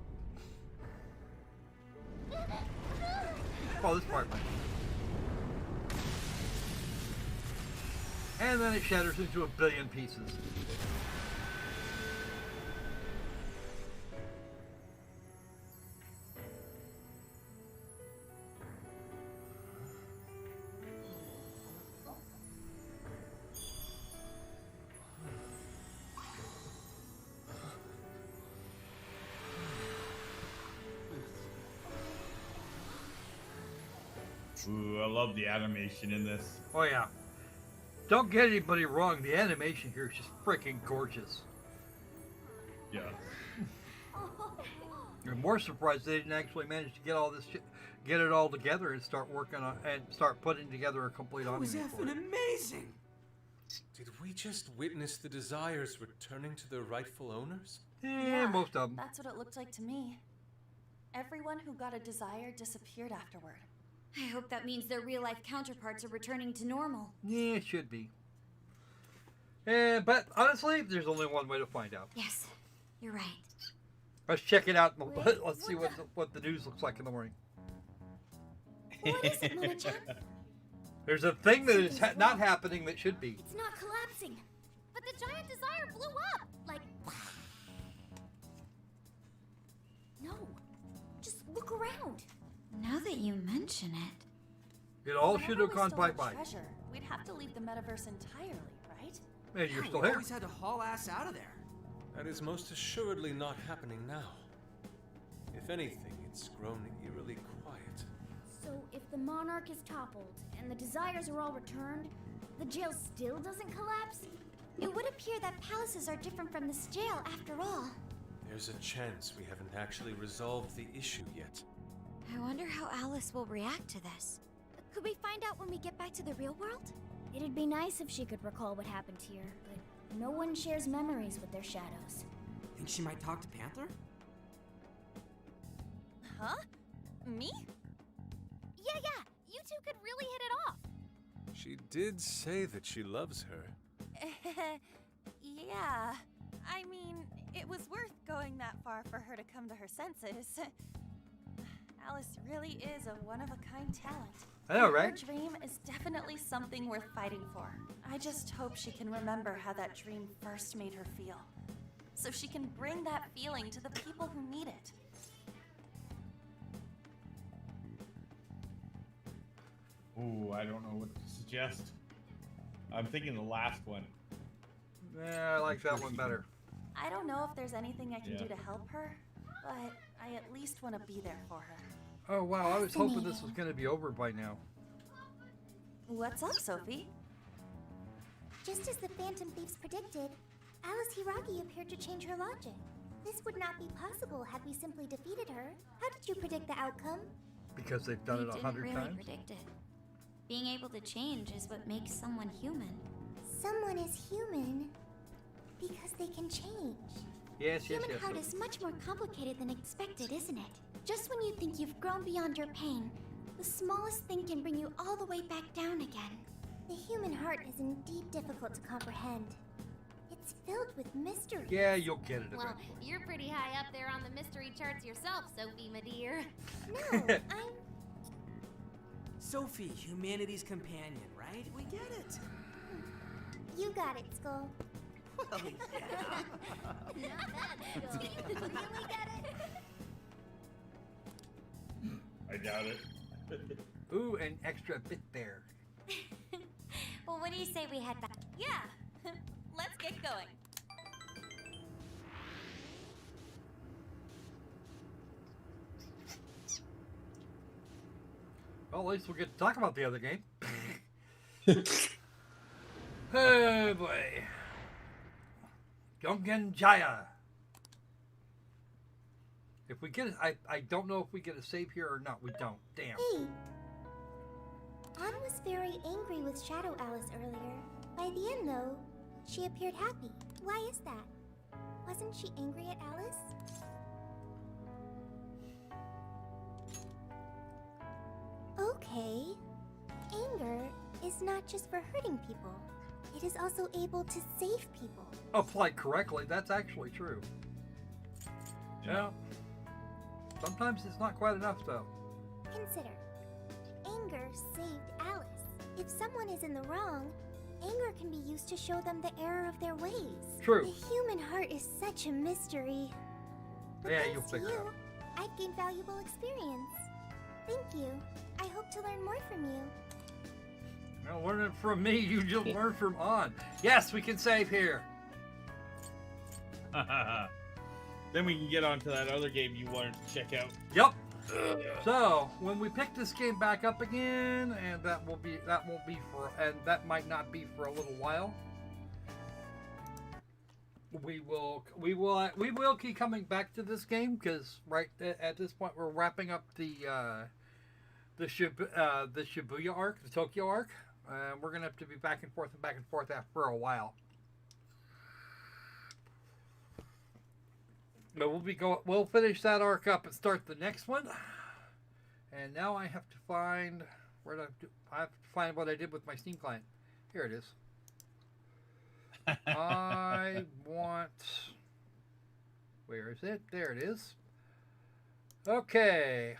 Speaker 1: Oh, this part might. And then it shatters into a billion pieces.
Speaker 2: Ooh, I love the animation in this.
Speaker 1: Oh yeah. Don't get anybody wrong, the animation here is just freaking gorgeous.
Speaker 2: Yeah.
Speaker 1: You're more surprised they didn't actually manage to get all this shit, get it all together and start working on and start putting together a complete
Speaker 6: That was
Speaker 1: anime for
Speaker 6: effing
Speaker 1: it.
Speaker 6: amazing.
Speaker 7: Did we just witness the desires returning to their rightful owners?
Speaker 1: Yeah, most of them.
Speaker 14: That's what it looked like to me. Everyone who got a desire disappeared afterward.
Speaker 5: I hope that means their real-life counterparts are returning to normal.
Speaker 1: Yeah, it should be. But honestly, there's only one way to find out.
Speaker 5: Yes, you're right.
Speaker 1: Let's check it out. Let's see what the news looks like in the morning.
Speaker 4: What is it, Mona-chan?
Speaker 1: There's a thing that is not happening that should be.
Speaker 4: It's not collapsing. But the giant desire blew up. Like. No. Just look around.
Speaker 5: Now that you mention it.
Speaker 1: It all
Speaker 14: Whenever
Speaker 1: should have
Speaker 14: we
Speaker 1: gone
Speaker 14: stole the
Speaker 1: bye-bye.
Speaker 14: treasure, we'd have to leave the metaverse entirely, right?
Speaker 1: And you're
Speaker 6: Yeah,
Speaker 1: still
Speaker 6: we
Speaker 1: here.
Speaker 6: always had to haul ass out of there.
Speaker 7: That is most assuredly not happening now. If anything, it's grown eerily quiet.
Speaker 12: So if the monarch is toppled and the desires are all returned, the jail still doesn't collapse?
Speaker 5: It would appear that palaces are different from this jail after all.
Speaker 7: There's a chance we haven't actually resolved the issue yet.
Speaker 5: I wonder how Alice will react to this.
Speaker 12: Could we find out when we get back to the real world? It'd be nice if she could recall what happened here, but no one shares memories with their shadows.
Speaker 6: Think she might talk to Panther?
Speaker 14: Huh? Me?
Speaker 4: Yeah, you two could really hit it off.
Speaker 7: She did say that she loves her.
Speaker 14: Yeah. I mean, it was worth going that far for her to come to her senses. Alice really is a one-of-a-kind talent.
Speaker 1: I know,
Speaker 14: And
Speaker 1: right?
Speaker 14: Her dream is definitely something worth fighting for. I just hope she can remember how that dream first made her feel, so she can bring that feeling to the people who need it.
Speaker 2: Ooh, I don't know what to suggest. I'm thinking the last one.
Speaker 1: Yeah, I like that one better.
Speaker 14: I don't know if there's anything I can
Speaker 2: Yeah.
Speaker 14: do to help her, but I at least want to be there for her.
Speaker 1: Oh wow, I was hoping this was going to be over by now.
Speaker 14: What's up, Sophie?
Speaker 4: Just as the Phantom Thieves predicted, Alice Hiragi appeared to change her logic. This would not be possible had we simply defeated her. How did you predict the outcome?
Speaker 1: Because they've done
Speaker 5: We
Speaker 1: it
Speaker 5: didn't
Speaker 1: 100
Speaker 5: really
Speaker 1: times.
Speaker 5: predict it. Being able to change is what makes someone human.
Speaker 4: Someone is human because they can change.
Speaker 1: Yes, yes,
Speaker 4: Human
Speaker 1: yes.
Speaker 4: heart is much more complicated than expected, isn't it? Just when you think you've grown beyond your pain, the smallest thing can bring you all the way back down again. The human heart is indeed difficult to comprehend. It's filled with mystery.
Speaker 1: Yeah, you'll get it
Speaker 15: Well,
Speaker 1: eventually.
Speaker 15: you're pretty high up there on the mystery charts yourself, Sophie, my dear.
Speaker 4: No, I'm...
Speaker 6: Sophie, humanity's companion, right? We get it.
Speaker 4: You got it, Skull.
Speaker 6: Well, yeah.
Speaker 4: Not bad, Skull. You really get it?
Speaker 2: I doubt it.
Speaker 1: Ooh, an extra bit there.
Speaker 5: Well, what do you say we head back?
Speaker 14: Yeah, let's get going.
Speaker 1: Well, at least we'll get to talk about the other game. Oh boy. Gungan Jaya. If we get it, I don't know if we get a save here or not. We don't. Damn.
Speaker 4: Hey. Ann was very angry with Shadow Alice earlier. By the end, though, She appeared happy. Why is that? Wasn't she angry at Alice? Okay. Anger is not just for hurting people. It is also able to save people.
Speaker 1: Applied correctly, that's actually true. Yeah. Sometimes it's not quite enough, though.
Speaker 4: Consider. Anger saved Alice. If someone is in the wrong, anger can be used to show them the error of their ways.
Speaker 1: True.
Speaker 4: The human heart is such a mystery. But
Speaker 1: Yeah,
Speaker 4: thanks
Speaker 1: you'll
Speaker 4: to
Speaker 1: figure it
Speaker 4: you,
Speaker 1: out.
Speaker 4: I've gained valuable experience. Thank you. I hope to learn more from you.
Speaker 1: Well, learning from me, you just learn from On. Yes, we can save here.
Speaker 2: Then we can get on to that other game you wanted to check out.
Speaker 1: Yep. So when we pick this game back up again, and that won't be for, and that might not be for a little while. We will keep coming back to this game because right at this point we're wrapping up the Shibuya arc, the Tokyo arc. We're gonna have to be back and forth after a while. But we'll finish that arc up and start the next one. And now I have to find I have to find what I did with my Steam client. Here it is. I want. Where is it? There it is. Okay.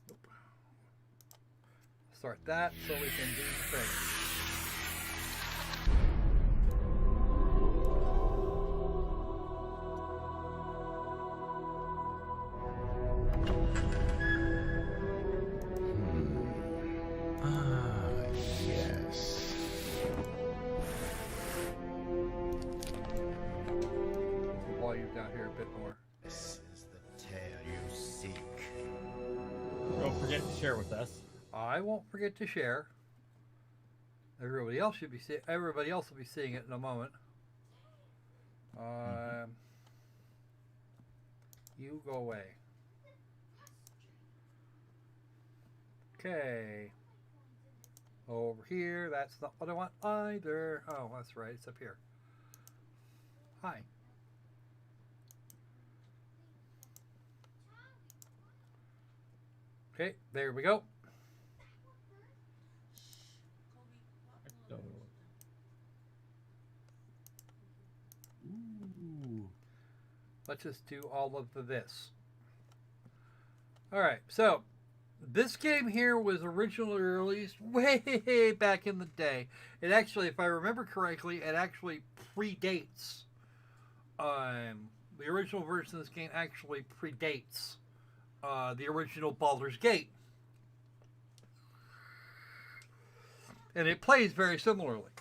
Speaker 1: Nope. Start that so we can do the thing.
Speaker 10: Yes.
Speaker 1: Volume down here a bit more.
Speaker 10: This is the tale you seek.
Speaker 2: Don't forget to share with us.
Speaker 1: I won't forget to share. Everybody else will be seeing it in a moment. You go away. Okay. Over here. That's not what I want either. Oh, that's right. It's up here. Hi. Okay, there we go.
Speaker 2: Ooh.
Speaker 1: Let's just do all of this. Alright, so this game here was originally released way back in the day. It actually, if I remember correctly, it actually predates. The original version of this game actually predates the original Baldur's Gate. And it plays very similarly.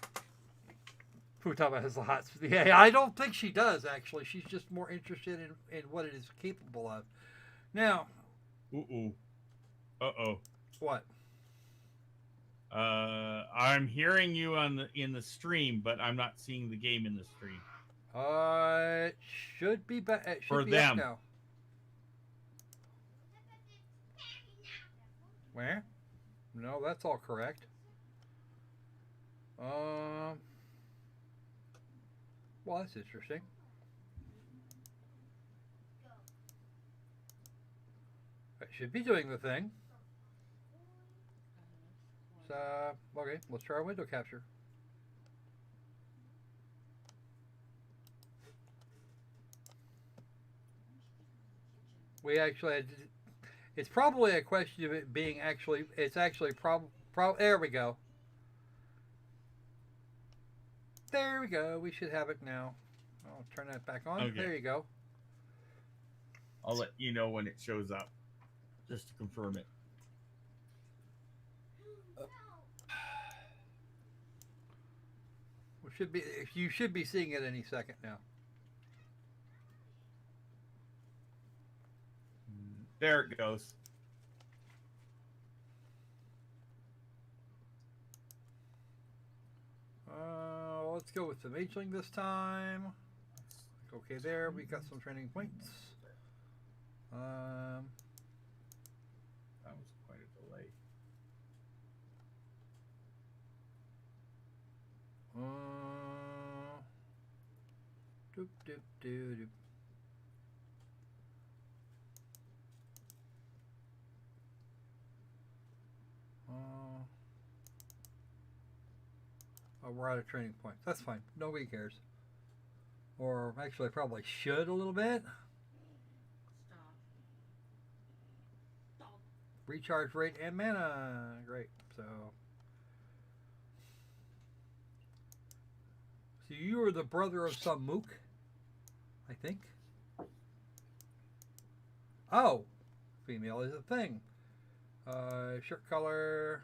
Speaker 1: Futaba has the hots. Yeah, I don't think she does, actually. She's just more interested in what it is capable of. Now.
Speaker 2: Uh-oh. Uh-oh.
Speaker 1: What?
Speaker 2: I'm hearing you in the stream, but I'm not seeing the game in the stream.
Speaker 1: It should be back.
Speaker 2: For them.
Speaker 1: Now. Where? No, that's all correct. Well, that's interesting. It should be doing the thing. So, okay, let's try our window capture. We actually had, it's probably a question of it being actually, it's actually there we go. There we go. We should have it now. I'll turn that back on.
Speaker 2: Okay.
Speaker 1: There you go.
Speaker 2: I'll let you know when it shows up, just to confirm it.
Speaker 1: You should be seeing it any second now.
Speaker 2: There it goes.
Speaker 1: Let's go with the mageling this time. Okay, there we got some training points.
Speaker 2: That was quite a delay.
Speaker 1: Doop, doop, doop, doop. Oh, we're out of training points. That's fine. Nobody cares. Or actually, I probably should a little bit. Recharge rate and mana. Great. So you are the brother of some mook, I think. Oh, female is a thing. Shirt color.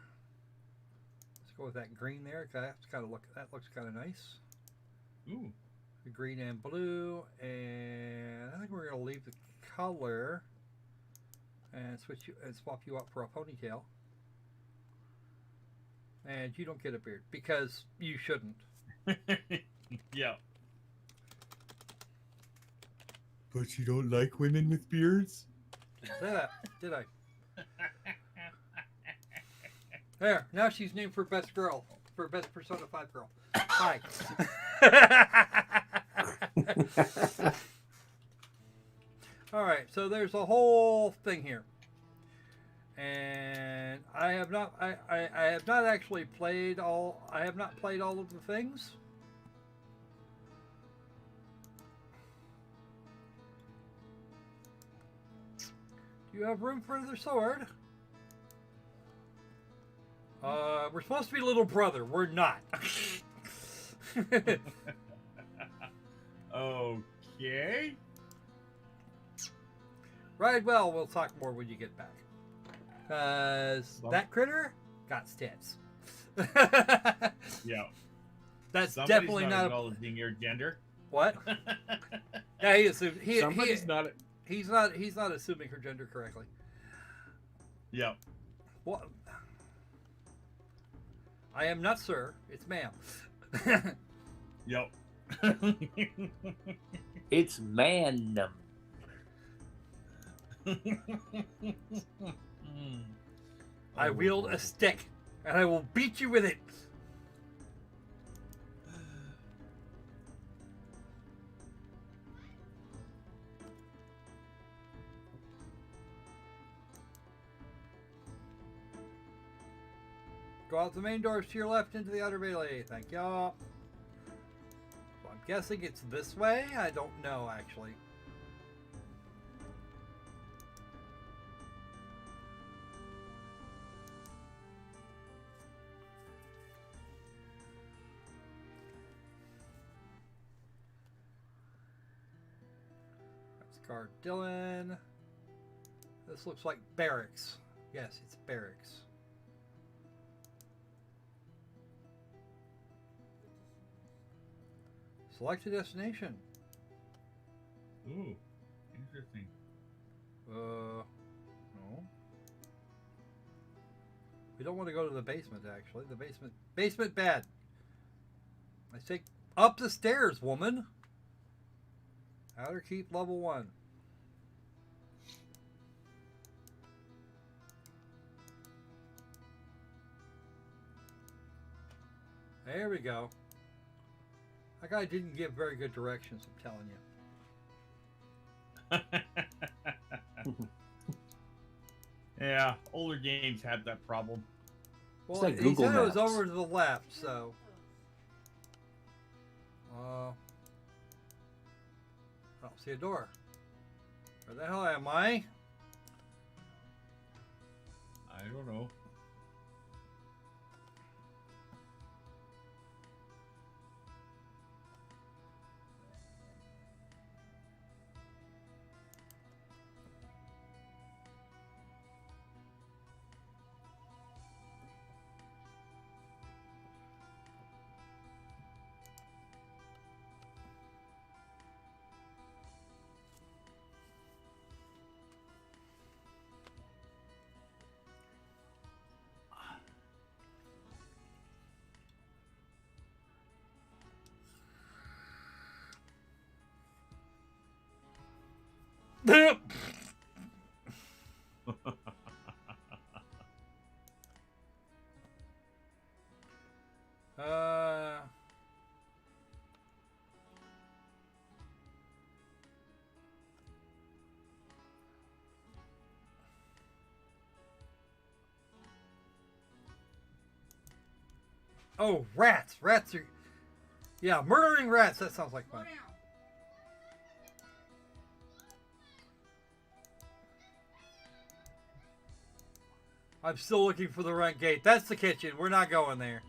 Speaker 1: Let's go with that green there. That's kind of that looks kind of nice.
Speaker 2: Ooh.
Speaker 1: The green and blue, and I think we're gonna leave the color and switch you and swap you up for a ponytail. And you don't get a beard because you shouldn't.
Speaker 2: Yeah.
Speaker 10: But you don't like women with beards?
Speaker 1: Did I? There. Now she's named for best girl, for best Persona 5 girl. Hi. All right. So there's a whole thing here, and I have not. I have not actually played all. I have not played all of the things. Do you have room for another sword? We're supposed to be little brother. We're not.
Speaker 2: Okay.
Speaker 1: Right, well, we'll talk more when you get back. Because that critter got tits.
Speaker 2: Yeah.
Speaker 1: That's
Speaker 2: Somebody's
Speaker 1: definitely not
Speaker 2: acknowledging your gender.
Speaker 1: What? Yeah, he assumed
Speaker 2: Somebody's not.
Speaker 1: He's not assuming her gender correctly.
Speaker 2: Yeah.
Speaker 1: What? I am not sir. It's ma'am.
Speaker 2: Yep.
Speaker 3: It's man.
Speaker 1: I wield a stick, and I will beat you with it. Go out the main doors to your left into the outer bailey. Thank y'all. So I'm guessing it's this way. I don't know, actually. That's Guard Dylan. This looks like barracks. Yes, it's barracks. Select a destination.
Speaker 2: Ooh, interesting.
Speaker 1: No. We don't want to go to the basement, actually. The basement bad. I say up the stairs, woman. Outer keep level 1. There we go. That guy didn't give very good directions, I'm telling you.
Speaker 2: Yeah, older games had that problem.
Speaker 1: Well,
Speaker 3: like
Speaker 1: he
Speaker 3: Google
Speaker 1: said it was
Speaker 3: Maps.
Speaker 1: over to the left, so. I don't see a door. Where the hell am I?
Speaker 2: I don't know.
Speaker 1: Oh, rats. Rats are... Yeah, murdering rats. That sounds like fun. I'm still looking for the right gate. That's the kitchen. We're not going there.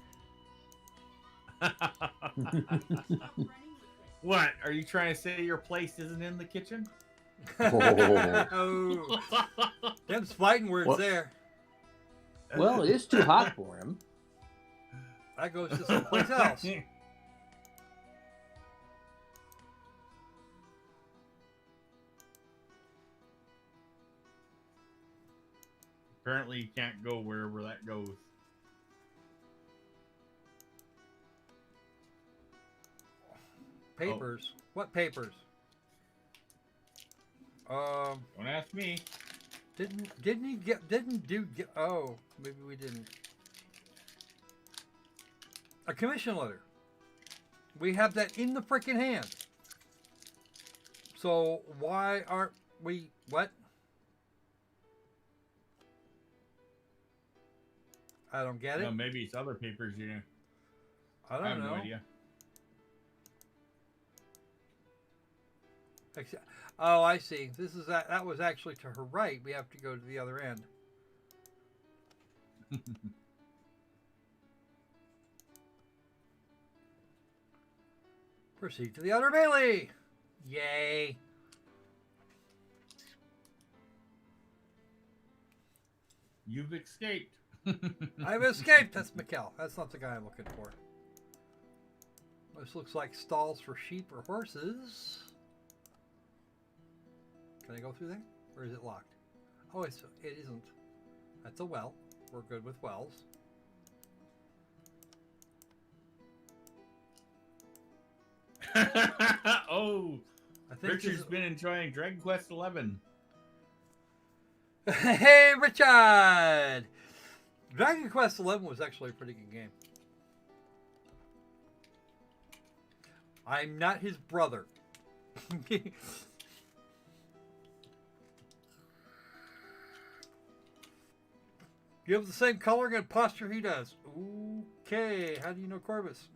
Speaker 2: What? Are you trying to say your place isn't in the kitchen?
Speaker 1: Oh. Them's fighting words there.
Speaker 9: Well, it is too hot for him.
Speaker 1: That goes to someplace else.
Speaker 2: Apparently, you can't go wherever that goes.
Speaker 1: Papers. Oh. What papers?
Speaker 2: Don't ask me.
Speaker 1: Oh, maybe we didn't. A commission letter. We have that in the freaking hand. So why aren't we, what? I don't get it.
Speaker 2: No, maybe it's other papers, yeah.
Speaker 1: I don't know.
Speaker 2: No idea.
Speaker 1: Oh, I see. This is that was actually to her right. We have to go to the other end. Proceed to the outer bailey. Yay.
Speaker 2: You've escaped.
Speaker 1: I've escaped. That's Mikkel. That's not the guy I'm looking for. This looks like stalls for sheep or horses. Can I go through there? Or is it locked? Oh, it isn't. That's a well. We're good with wells.
Speaker 2: Oh,
Speaker 1: I think
Speaker 2: Richard's been enjoying Dragon Quest XI.
Speaker 1: Hey, Richard! Dragon Quest XI was actually a pretty good game. I'm not his brother. You have the same coloring and posture he does. Okay, how do you know Corvus?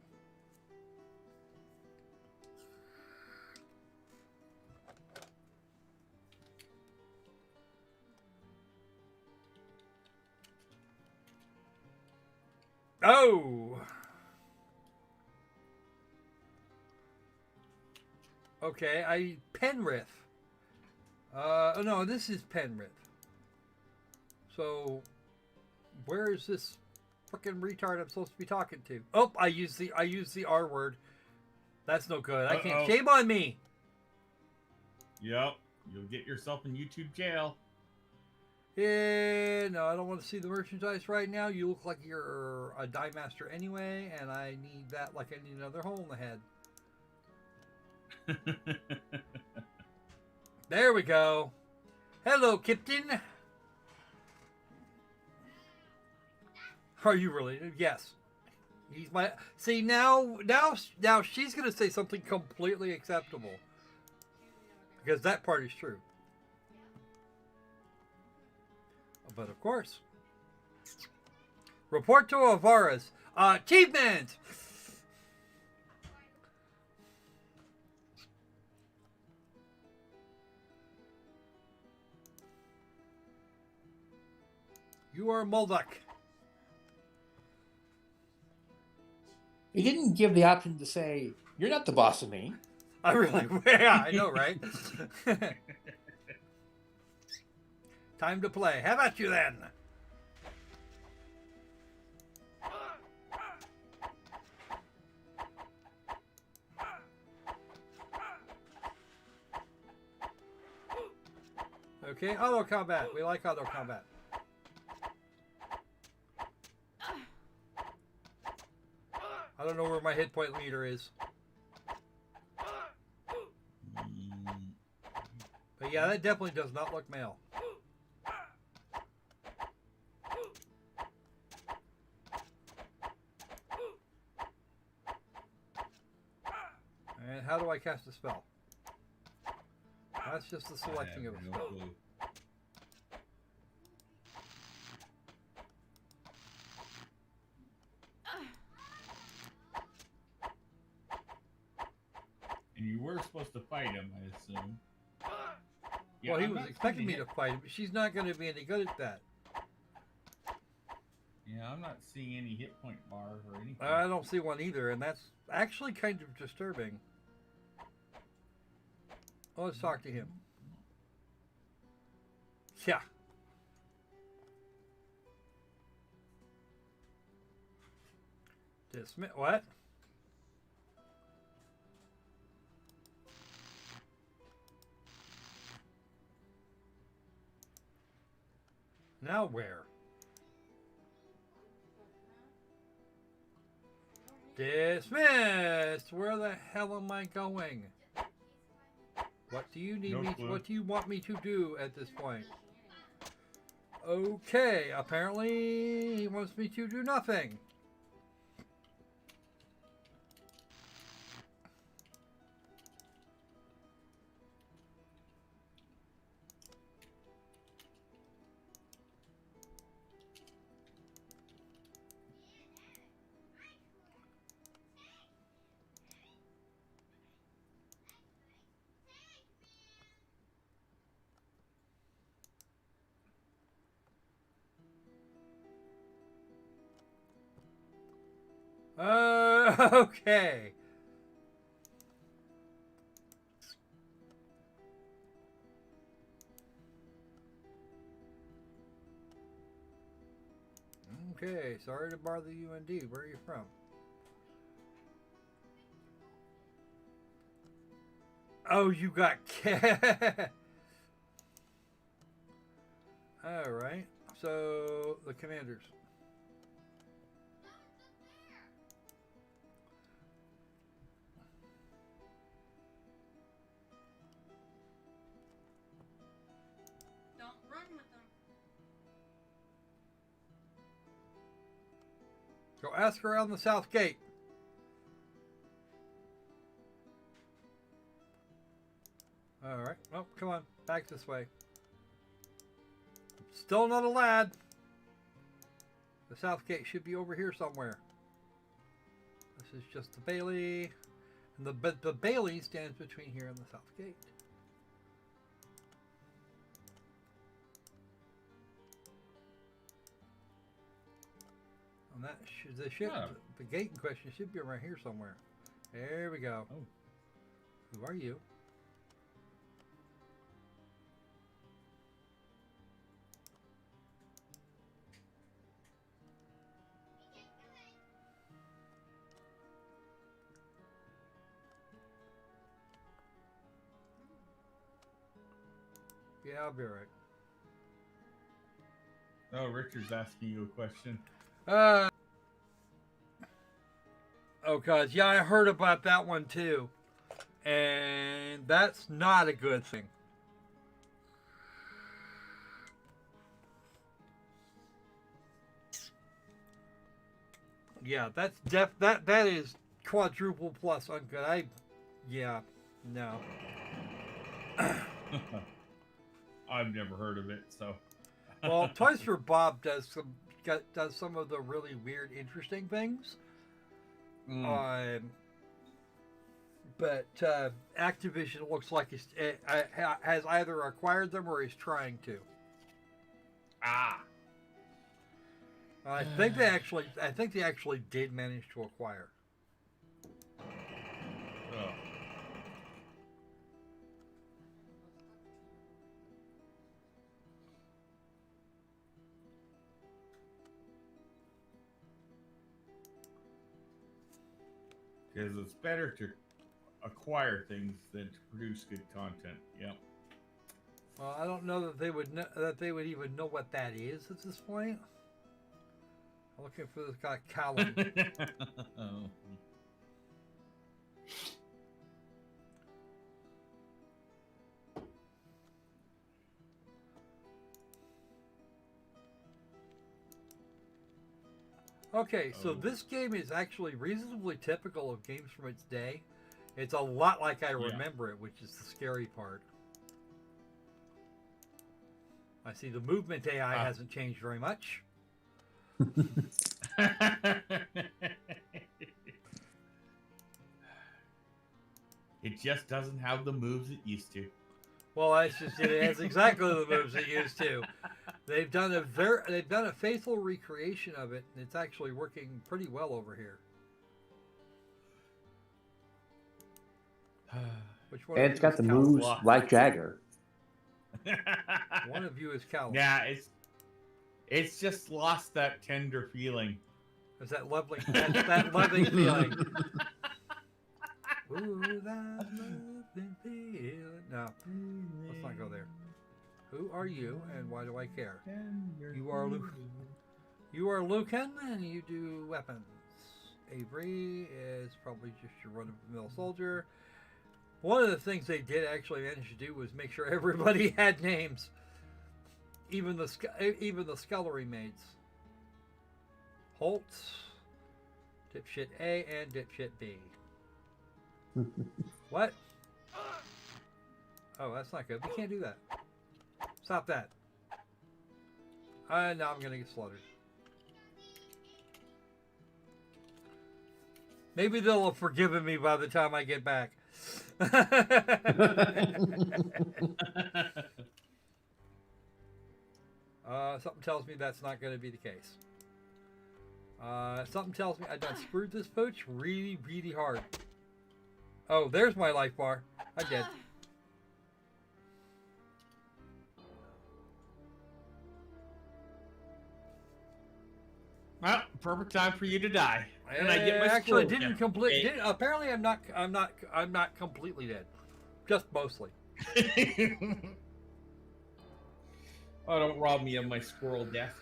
Speaker 1: Oh! Okay, Penrith. Oh no, this is Penrith. So, where is this frickin' retard I'm supposed to be talking to? Oh, I used the R word. That's no good. I can't. Shame on me.
Speaker 2: Yep, you'll get yourself in YouTube jail.
Speaker 1: Yeah, no, I don't want to see the merchandise right now. You look like you're a dye master anyway, and I need that like I need another hole in the head. There we go. Hello, Captain. Are you really? Yes. He's my. See now she's gonna say something completely acceptable because that part is true. But of course, report to Avaras. Achievement. You are Moldak.
Speaker 9: He didn't give the option to say, "You're not the boss of me."
Speaker 1: I really, yeah, I know, right? Time to play. How about you then? Okay, auto combat. We like auto combat. I don't know where my hit point meter is. But yeah, that definitely does not look male. And how do I cast a spell? That's just the selecting of a spell.
Speaker 2: supposed to fight him, I assume.
Speaker 1: Well, he
Speaker 2: I'm
Speaker 1: was
Speaker 2: not
Speaker 1: expecting me
Speaker 2: seeing
Speaker 1: to fight him, but she's not going to be any good at that.
Speaker 2: Yeah, I'm not seeing any hit point bar or anything.
Speaker 1: I don't see one either, and that's actually kind of disturbing. Well, let's talk to him. Yeah. Dismiss. What? Now where? Dismissed! Where the hell am I going? What do you need me? What do you want me to do at this point? Okay, apparently he wants me to do nothing. Okay. Okay, sorry to bother you indeed. Where are you from? Oh, you got cat. All right. So the commanders.
Speaker 18: Don't run with them.
Speaker 1: Go ask around the south gate. All right. Oh, come on. Back this way. Still not a lad. The south gate should be over here somewhere. This is just the Bailey. And the Bailey stands between here and the south gate. And that the gate in question should be right here somewhere. There we go.
Speaker 2: Oh.
Speaker 1: Who are you? Yeah, I'll be right.
Speaker 2: Oh, Richard's asking you a question.
Speaker 1: Oh god, yeah, I heard about that one too. And that's not a good thing. Yeah, that's that is quadruple plus ungood. No.
Speaker 2: I've never heard of it, so.
Speaker 1: Well, Toys for Bob does some of the really weird, interesting things. But Activision looks like it has either acquired them or is trying to. I think they actually did manage to acquire.
Speaker 2: Oh. Because it's better to acquire things than to produce good content. Yep.
Speaker 1: Well, I don't know that they would even know what that is at this point. I'm looking for this guy Callum. Okay, so this game is actually reasonably typical of games from its day. It's a lot like I remember it, which is the scary part. I see the movement AI hasn't changed very much.
Speaker 2: It just doesn't have the moves it used to.
Speaker 1: Well, that's just it. Has exactly the moves it used to. They've done a faithful recreation of it, and it's actually working pretty well over here. Which one?
Speaker 3: And it's got the moves like Jagger.
Speaker 1: One of you is Callum.
Speaker 2: Yeah, it's just lost that tender feeling.
Speaker 1: Is that lovely? That loving feeling. Ooh, that loving feeling. No, let's not go there. Who are you, and why do I care? You are Luke. You are Lucan, and you do weapons. Avery is probably just your run-of-the-mill soldier. One of the things they did actually manage to do was make sure everybody had names, even the scullery maids. Holtz, dipshit A, and dipshit B. What? Oh, that's not good. We can't do that. Stop that. Now I'm gonna get slaughtered. Maybe they'll have forgiven me by the time I get back. Something tells me that's not going to be the case. Something tells me I done screwed this pooch really, really hard. Oh, there's my life bar. I did.
Speaker 2: Well, perfect time for you to die. And I get my
Speaker 1: actually
Speaker 2: scroll
Speaker 1: didn't
Speaker 2: down.
Speaker 1: complete. Apparently, I'm not completely dead. Just mostly.
Speaker 2: Oh, don't rob me of my squirrel death.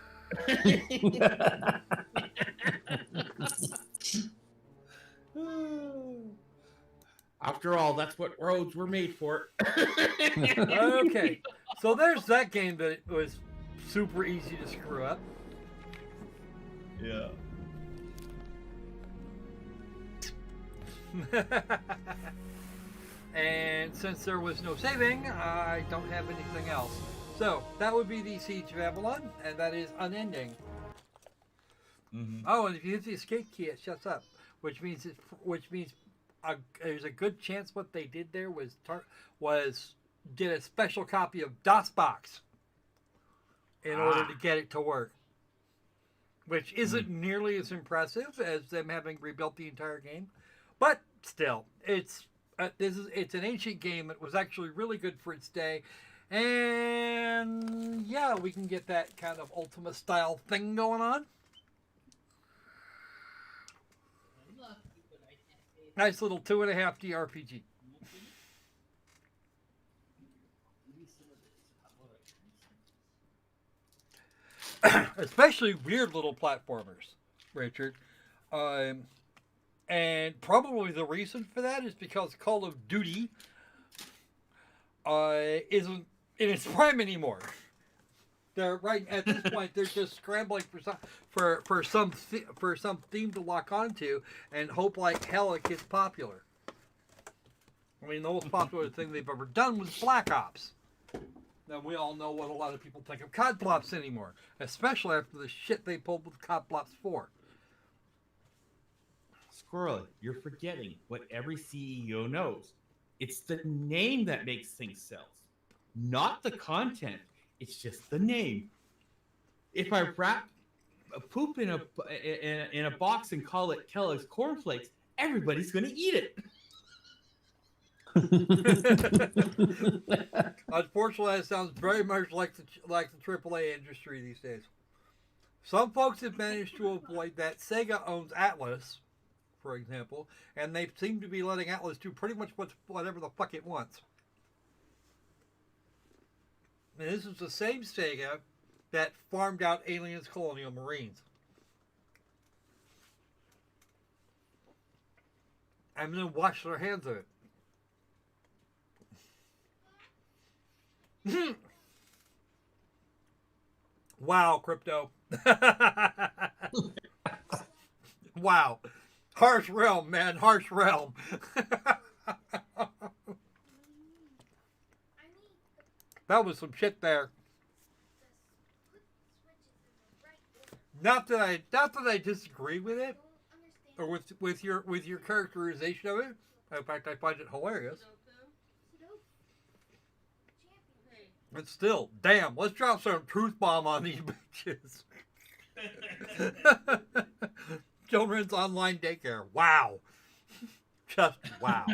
Speaker 2: After all, that's what roads were made for.
Speaker 1: Okay, so there's that game that was super easy to screw up.
Speaker 2: Yeah.
Speaker 1: And since there was no saving, I don't have anything else. So that would be the Siege of Avalon, and that is unending.
Speaker 2: Mm-hmm.
Speaker 1: Oh, and if you hit the escape key, it shuts up, which means there's a good chance what they did there was did a special copy of DOSBox in order to get it to work, which isn't nearly as impressive as them having rebuilt the entire game, but still, it's an ancient game that was actually really good for its day, and yeah, we can get that kind of Ultima style thing going on. Nice little 2.5D RPG. Especially weird little platformers, Richard. And probably the reason for that is because Call of Duty isn't in its prime anymore. They're right at this point. They're just scrambling for some theme to lock onto and hope like hell it gets popular. I mean, the most popular thing they've ever done was Black Ops. Now we all know what a lot of people think of COD Blops anymore, especially after the shit they pulled with COD Blops 4.
Speaker 2: Squirrel, you're forgetting what every CEO knows. It's the name that makes things sell, not the content. It's just the name. If I wrap a poop in a box and call it Kellogg's cornflakes, everybody's going to eat it.
Speaker 1: Unfortunately, that sounds very much like the AAA industry these days. Some folks have managed to avoid that. Sega owns Atlas, for example, and they seem to be letting Atlas do pretty much whatever the fuck it wants. And this is the same Sega that farmed out Aliens Colonial Marines. And then washed their hands of it. Wow, Crypto. Wow. Harsh realm, man. Harsh realm. That was some shit there. Not that I disagree with it, or with your characterization of it, In fact, I find it hilarious. But still, damn, let's drop some truth bomb on these bitches. Children's online daycare. Wow. Just wow.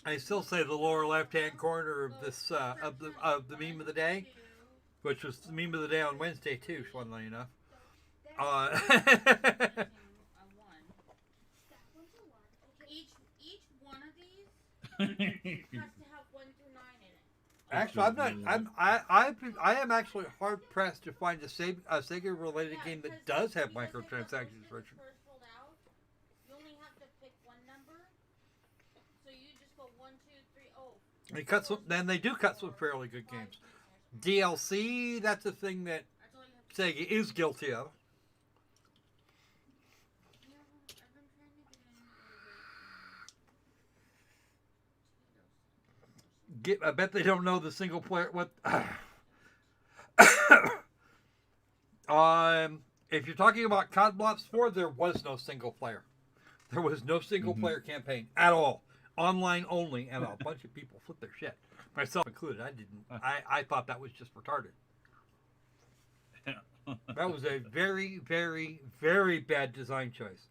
Speaker 1: I still say the lower left-hand corner of this of the meme of the day, which was the meme of the day on Wednesday too, funnily enough.
Speaker 18: Each one of these has to have 1 through 9 in it.
Speaker 1: Actually, I am actually hard pressed to find a Sega related game that does have microtransactions. Richard.
Speaker 18: You only have to pick one number, so you just go 1, 2, 3. Oh.
Speaker 1: They cut some. Then they do cut some fairly good games. DLC, that's a thing that Sega is guilty of. I bet they don't know the single player. What? If you're talking about COD Blocks 4, there was no single player. There was no single player campaign at all. Online only, and a bunch of people flipped their shit. Myself included. I didn't. I thought that was just retarded. That was a very, very, very bad design choice.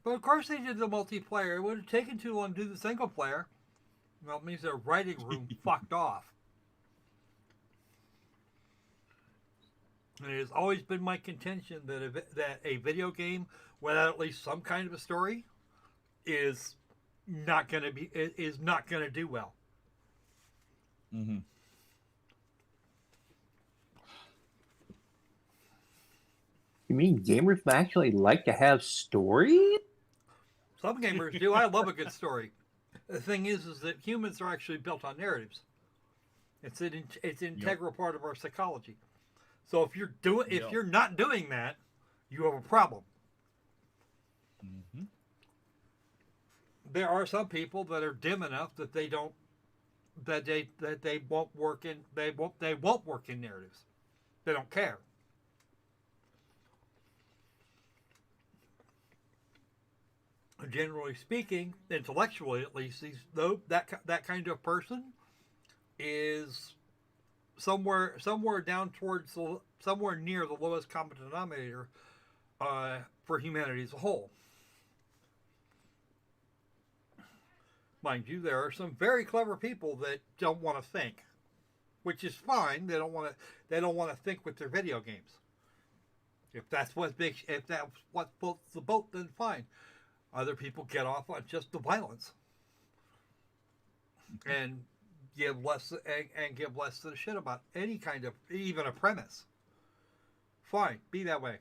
Speaker 1: But of course they did the multiplayer. It would have taken too long to do the single player. Well, it means their writing room fucked off. And it has always been my contention that a video game without at least some kind of a story is not going to do well.
Speaker 2: Mm-hmm.
Speaker 9: You mean gamers actually like to have stories?
Speaker 1: Some gamers do. I love a good story. The thing is that humans are actually built on narratives. It's an integral part of our psychology. So if you're not doing that, you have a problem.
Speaker 2: Mm-hmm.
Speaker 1: There are some people that are dim enough that they won't work in narratives. They don't care. Generally speaking, intellectually at least, that kind of person is somewhere down towards somewhere near the lowest common denominator for humanity as a whole. Mind you, there are some very clever people that don't want to think, which is fine. They don't want to think with their video games. If that's what floats the boat, then fine. Other people get off on just the violence and give less than a shit about any kind of even a premise. Fine, be that way.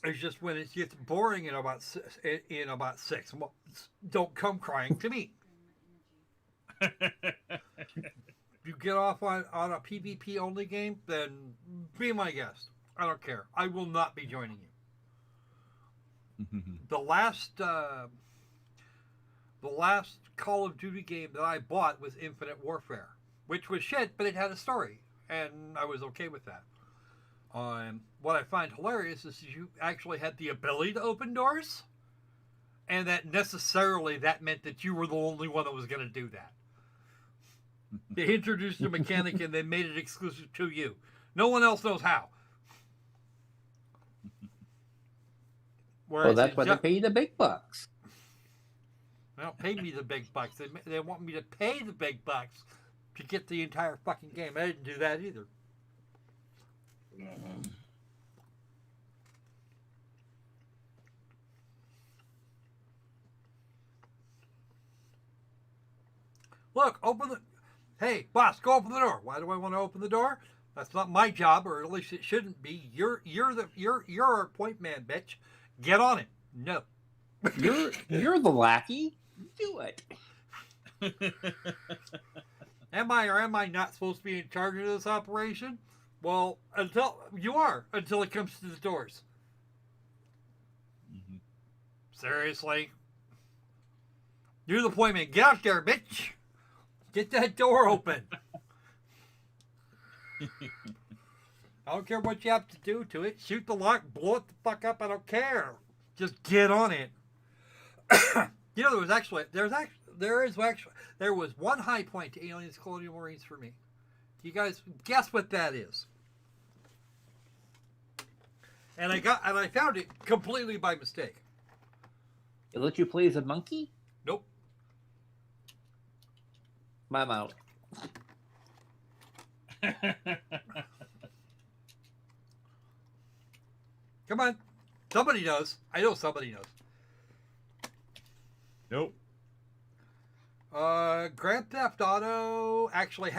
Speaker 1: It's just when it gets boring in about 6 months, don't come crying to me. You get off on a PvP only game, then be my guest. I don't care. I will not be joining you. The last Call of Duty game that I bought was Infinite Warfare, which was shit, but it had a story, and I was okay with that. What I find hilarious is you actually had the ability to open doors, and that meant that you were the only one that was going to do that. They introduced a mechanic and they made it exclusive to you. No one else knows how.
Speaker 9: Well, that's why they pay you the big bucks.
Speaker 1: They don't pay me the big bucks. They want me to pay the big bucks to get the entire fucking game. I didn't do that either. Look, hey, boss, go open the door. Why do I want to open the door? That's not my job, or at least it shouldn't be. You're our point man, bitch. Get on it. No.
Speaker 9: You're the lackey. Do it.
Speaker 1: Am I or am I not supposed to be in charge of this operation? Well, until it comes to the doors. Seriously? Do the appointment. Get out there, bitch. Get that door open. I don't care what you have to do to it. Shoot the lock, blow it the fuck up. I don't care. Just get on it. You know, there was one high point to Aliens Colonial Marines for me. You guys guess what that is? And I found it completely by mistake.
Speaker 9: It let you play as a monkey?
Speaker 1: Nope.
Speaker 9: I'm out.
Speaker 1: Come on. Somebody knows. I know somebody knows.
Speaker 2: Nope.
Speaker 1: Grand Theft Auto actually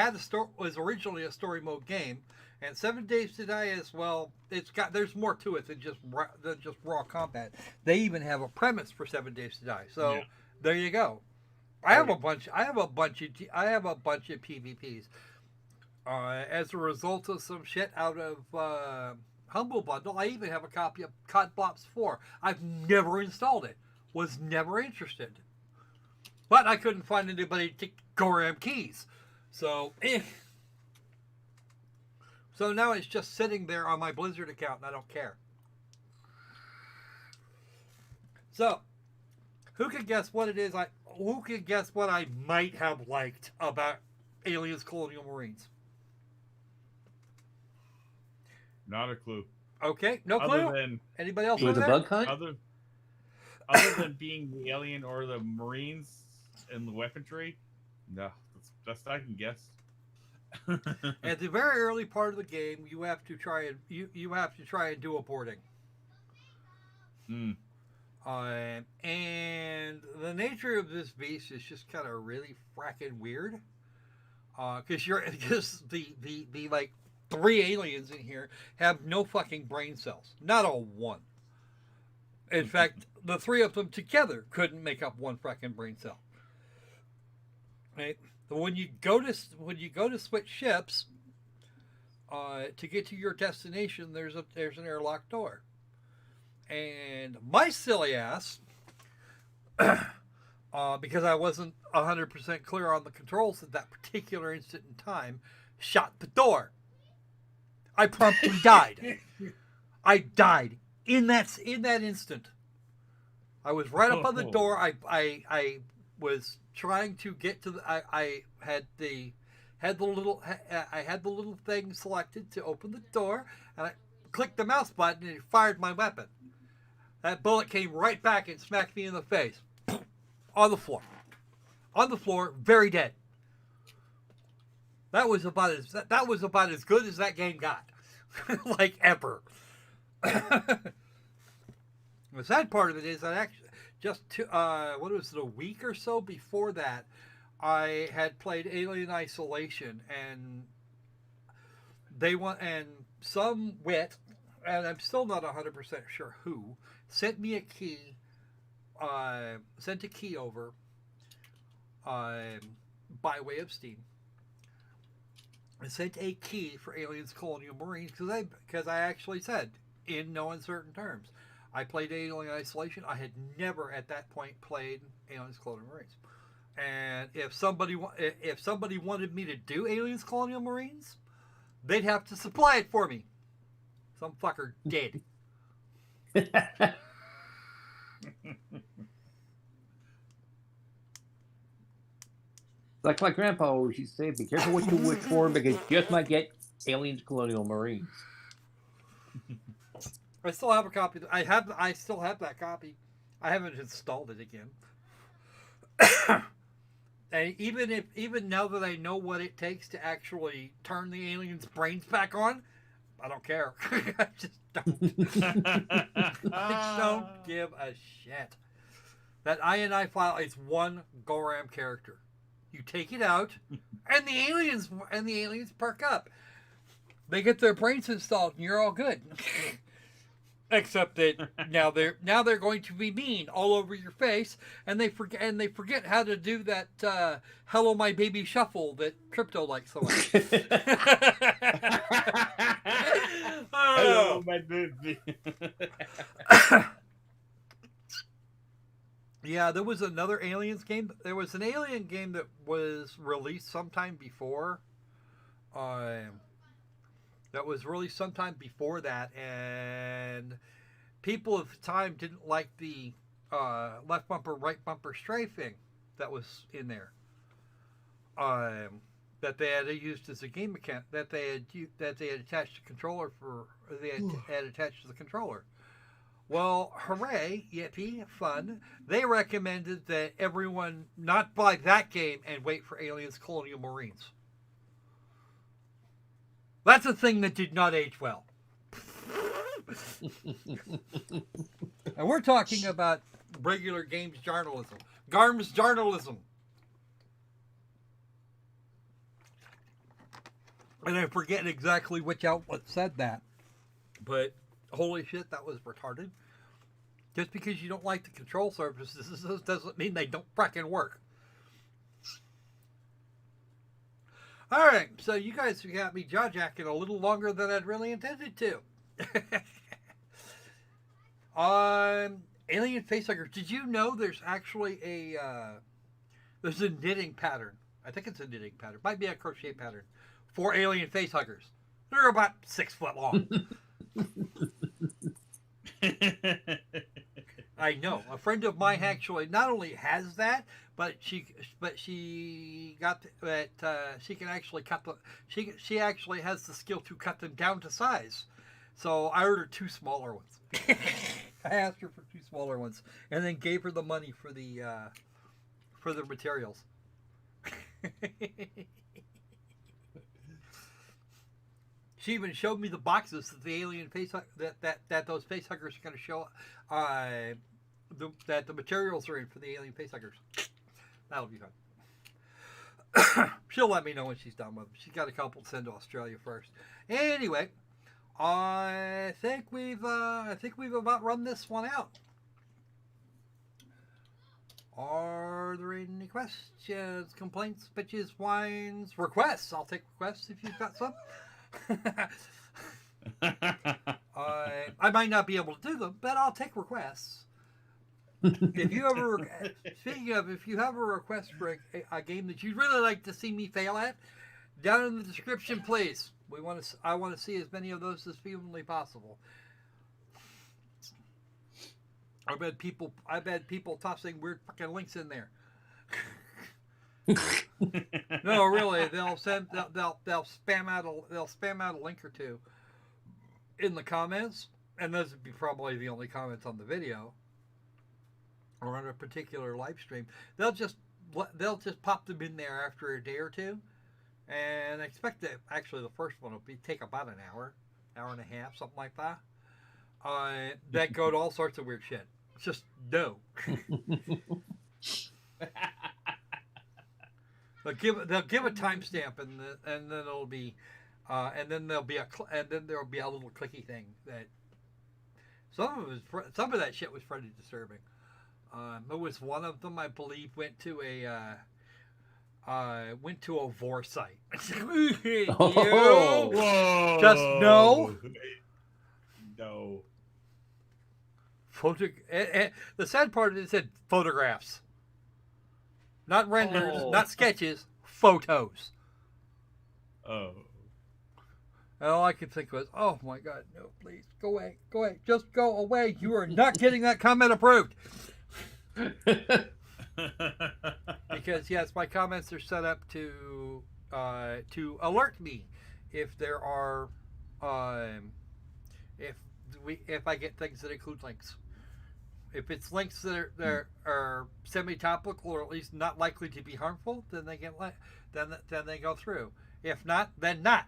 Speaker 1: was originally a story mode game, and 7 Days to Die as well. There's more to it than just raw combat. They even have a premise for 7 Days to Die. So there you go. I have a bunch of PvPs. As a result of some shit out of Humble Bundle, I even have a copy of COD Blops 4. I've never installed it. Was never interested. But I couldn't find anybody to Goram keys. So now it's just sitting there on my Blizzard account and I don't care. So, who could guess what it is who could guess what I might have liked about Aliens Colonial Marines?
Speaker 2: Not a clue.
Speaker 1: Okay, no clue? Anybody else?
Speaker 9: Was it a bug hunt?
Speaker 2: Other than being the alien or the Marines and the weaponry, no, that's best I can guess.
Speaker 1: At the very early part of the game, you have to try and do a boarding. And the nature of this beast is just kind of really fracking weird. Because the like 3 aliens in here have no fucking brain cells, not a one. In fact, the 3 of them together couldn't make up one fucking brain cell. Right? But when you go to switch ships, to get to your destination, there's an airlock door, and my silly ass, because I wasn't 100% clear on the controls at that particular instant in time, shot the door. I promptly died. I died in that instant. I was right up on the door. I was trying to get to I had the little thing selected to open the door, and I clicked the mouse button and it fired my weapon. That bullet came right back and smacked me in the face. On the floor, very dead. That was about as good as that game got. Like ever. The sad part of it is that actually a week or so before that, I had played Alien Isolation, and some wit, and I'm still not 100% sure who, sent me a key, sent a key over by way of Steam. I sent a key for Aliens Colonial Marines because I actually said, in no uncertain terms, I played Alien Isolation. I had never at that point played Aliens Colonial Marines. And if somebody wanted me to do Aliens Colonial Marines, they'd have to supply it for me. Some fucker did.
Speaker 9: Like my grandpa always used to say, be careful what you wish for because you just might get Aliens Colonial Marines.
Speaker 1: I still have a copy. I still have that copy. I haven't installed it again. And even now that I know what it takes to actually turn the aliens' brains back on, I don't care. I just don't. I don't give a shit. That INI file is one Goram character. You take it out, and the aliens perk up. They get their brains installed, and you're all good. Except that now they're going to be mean all over your face, and they forget how to do that "Hello, my baby" shuffle that Crypto likes so much.
Speaker 2: Hello, my baby.
Speaker 1: there was another Aliens game. There was an Alien game that was released sometime before. That, and people at the time didn't like the left bumper, right bumper strafing that was in there. That they had used as a game account, that they had attached a controller for. They had attached to the controller. Well, hooray, yippee, fun. They recommended that everyone not buy that game and wait for Aliens Colonial Marines. That's a thing that did not age well. And we're talking about regular games journalism. GARMS journalism. And I forget exactly which outlet said that. But holy shit, that was retarded. Just because you don't like the control surfaces doesn't mean they don't frickin' work. Alright, so you guys have got me jaw-jacking a little longer than I'd really intended to. Alien Facehugger. Did you know there's actually there's a knitting pattern. I think it's a knitting pattern. Might be a crochet pattern for alien facehuggers. They're about 6 foot long. I know. A friend of mine actually not only has that, but she got that she can actually cut the she actually has the skill to cut them down to size. So I ordered 2 smaller ones. I asked her for 2 smaller ones, and then gave her the money for the materials. She even showed me the boxes that the alien face that those facehuggers are going to show. That the materials are in for the alien facehuggers. That'll be fun. She'll let me know when she's done with them. She's got a couple to send to Australia first. Anyway, I think we've about run this one out. Are there any questions, complaints, bitches, whines, requests? I'll take requests if you've got some. I might not be able to do them, but I'll take requests. If you ever, speaking of, if you have a request for a game that you'd really like to see me fail at, down in the description, please. I want to see as many of those as humanly possible. I've had people tossing weird fucking links in there. No, really, they'll spam out a link or two in the comments, and those would be probably the only comments on the video or on a particular live stream. They'll just pop them in there after a day or two, and I expect that actually the first one will take about an hour and a half, something like that. That go to all sorts of weird shit. Just no. They'll give a timestamp, and then it'll be, and then there'll be a little clicky thing that some of that shit was pretty disturbing. There was one of them, I believe, went to a vor site.
Speaker 2: Oh, whoa.
Speaker 1: Just no.
Speaker 2: No.
Speaker 1: The sad part is it said photographs. Not renders, not sketches, photos.
Speaker 2: Oh.
Speaker 1: And all I could think was, oh my God, no, please, go away, just go away. You are not getting that comment approved. Because yes, my comments are set up to alert me if there are, if I get things that include links. If it's links that are semi-topical or at least not likely to be harmful, then they get then they go through. If not, then not.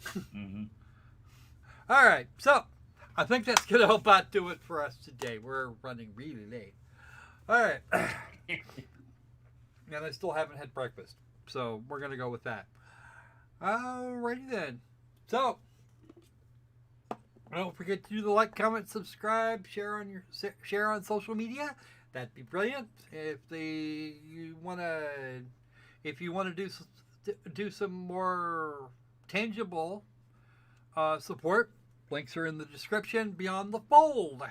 Speaker 2: Mm-hmm.
Speaker 1: All right, so I think that's gonna about do it for us today. We're running really late. All right, and I still haven't had breakfast, so we're gonna go with that. Alrighty then. So. Don't forget to do the like, comment, subscribe, share on social media. That'd be brilliant. If you want to do some more tangible support, links are in the description beyond the fold.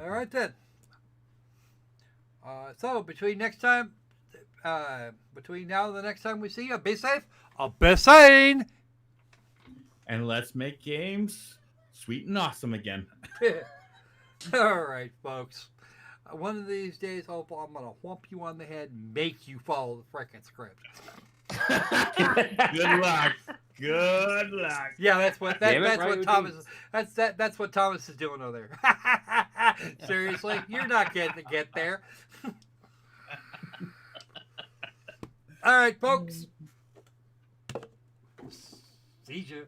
Speaker 1: All right then. So between now and the next time we see you, be safe. Be sane.
Speaker 2: And let's make games sweet and awesome again.
Speaker 1: All right, folks. One of these days, Opal, I'm gonna whump you on the head, and make you follow the frickin' script.
Speaker 2: Good luck. Good luck.
Speaker 1: Yeah, that's what Thomas is doing over there. Seriously, you're not getting to get there. All right, folks. See you.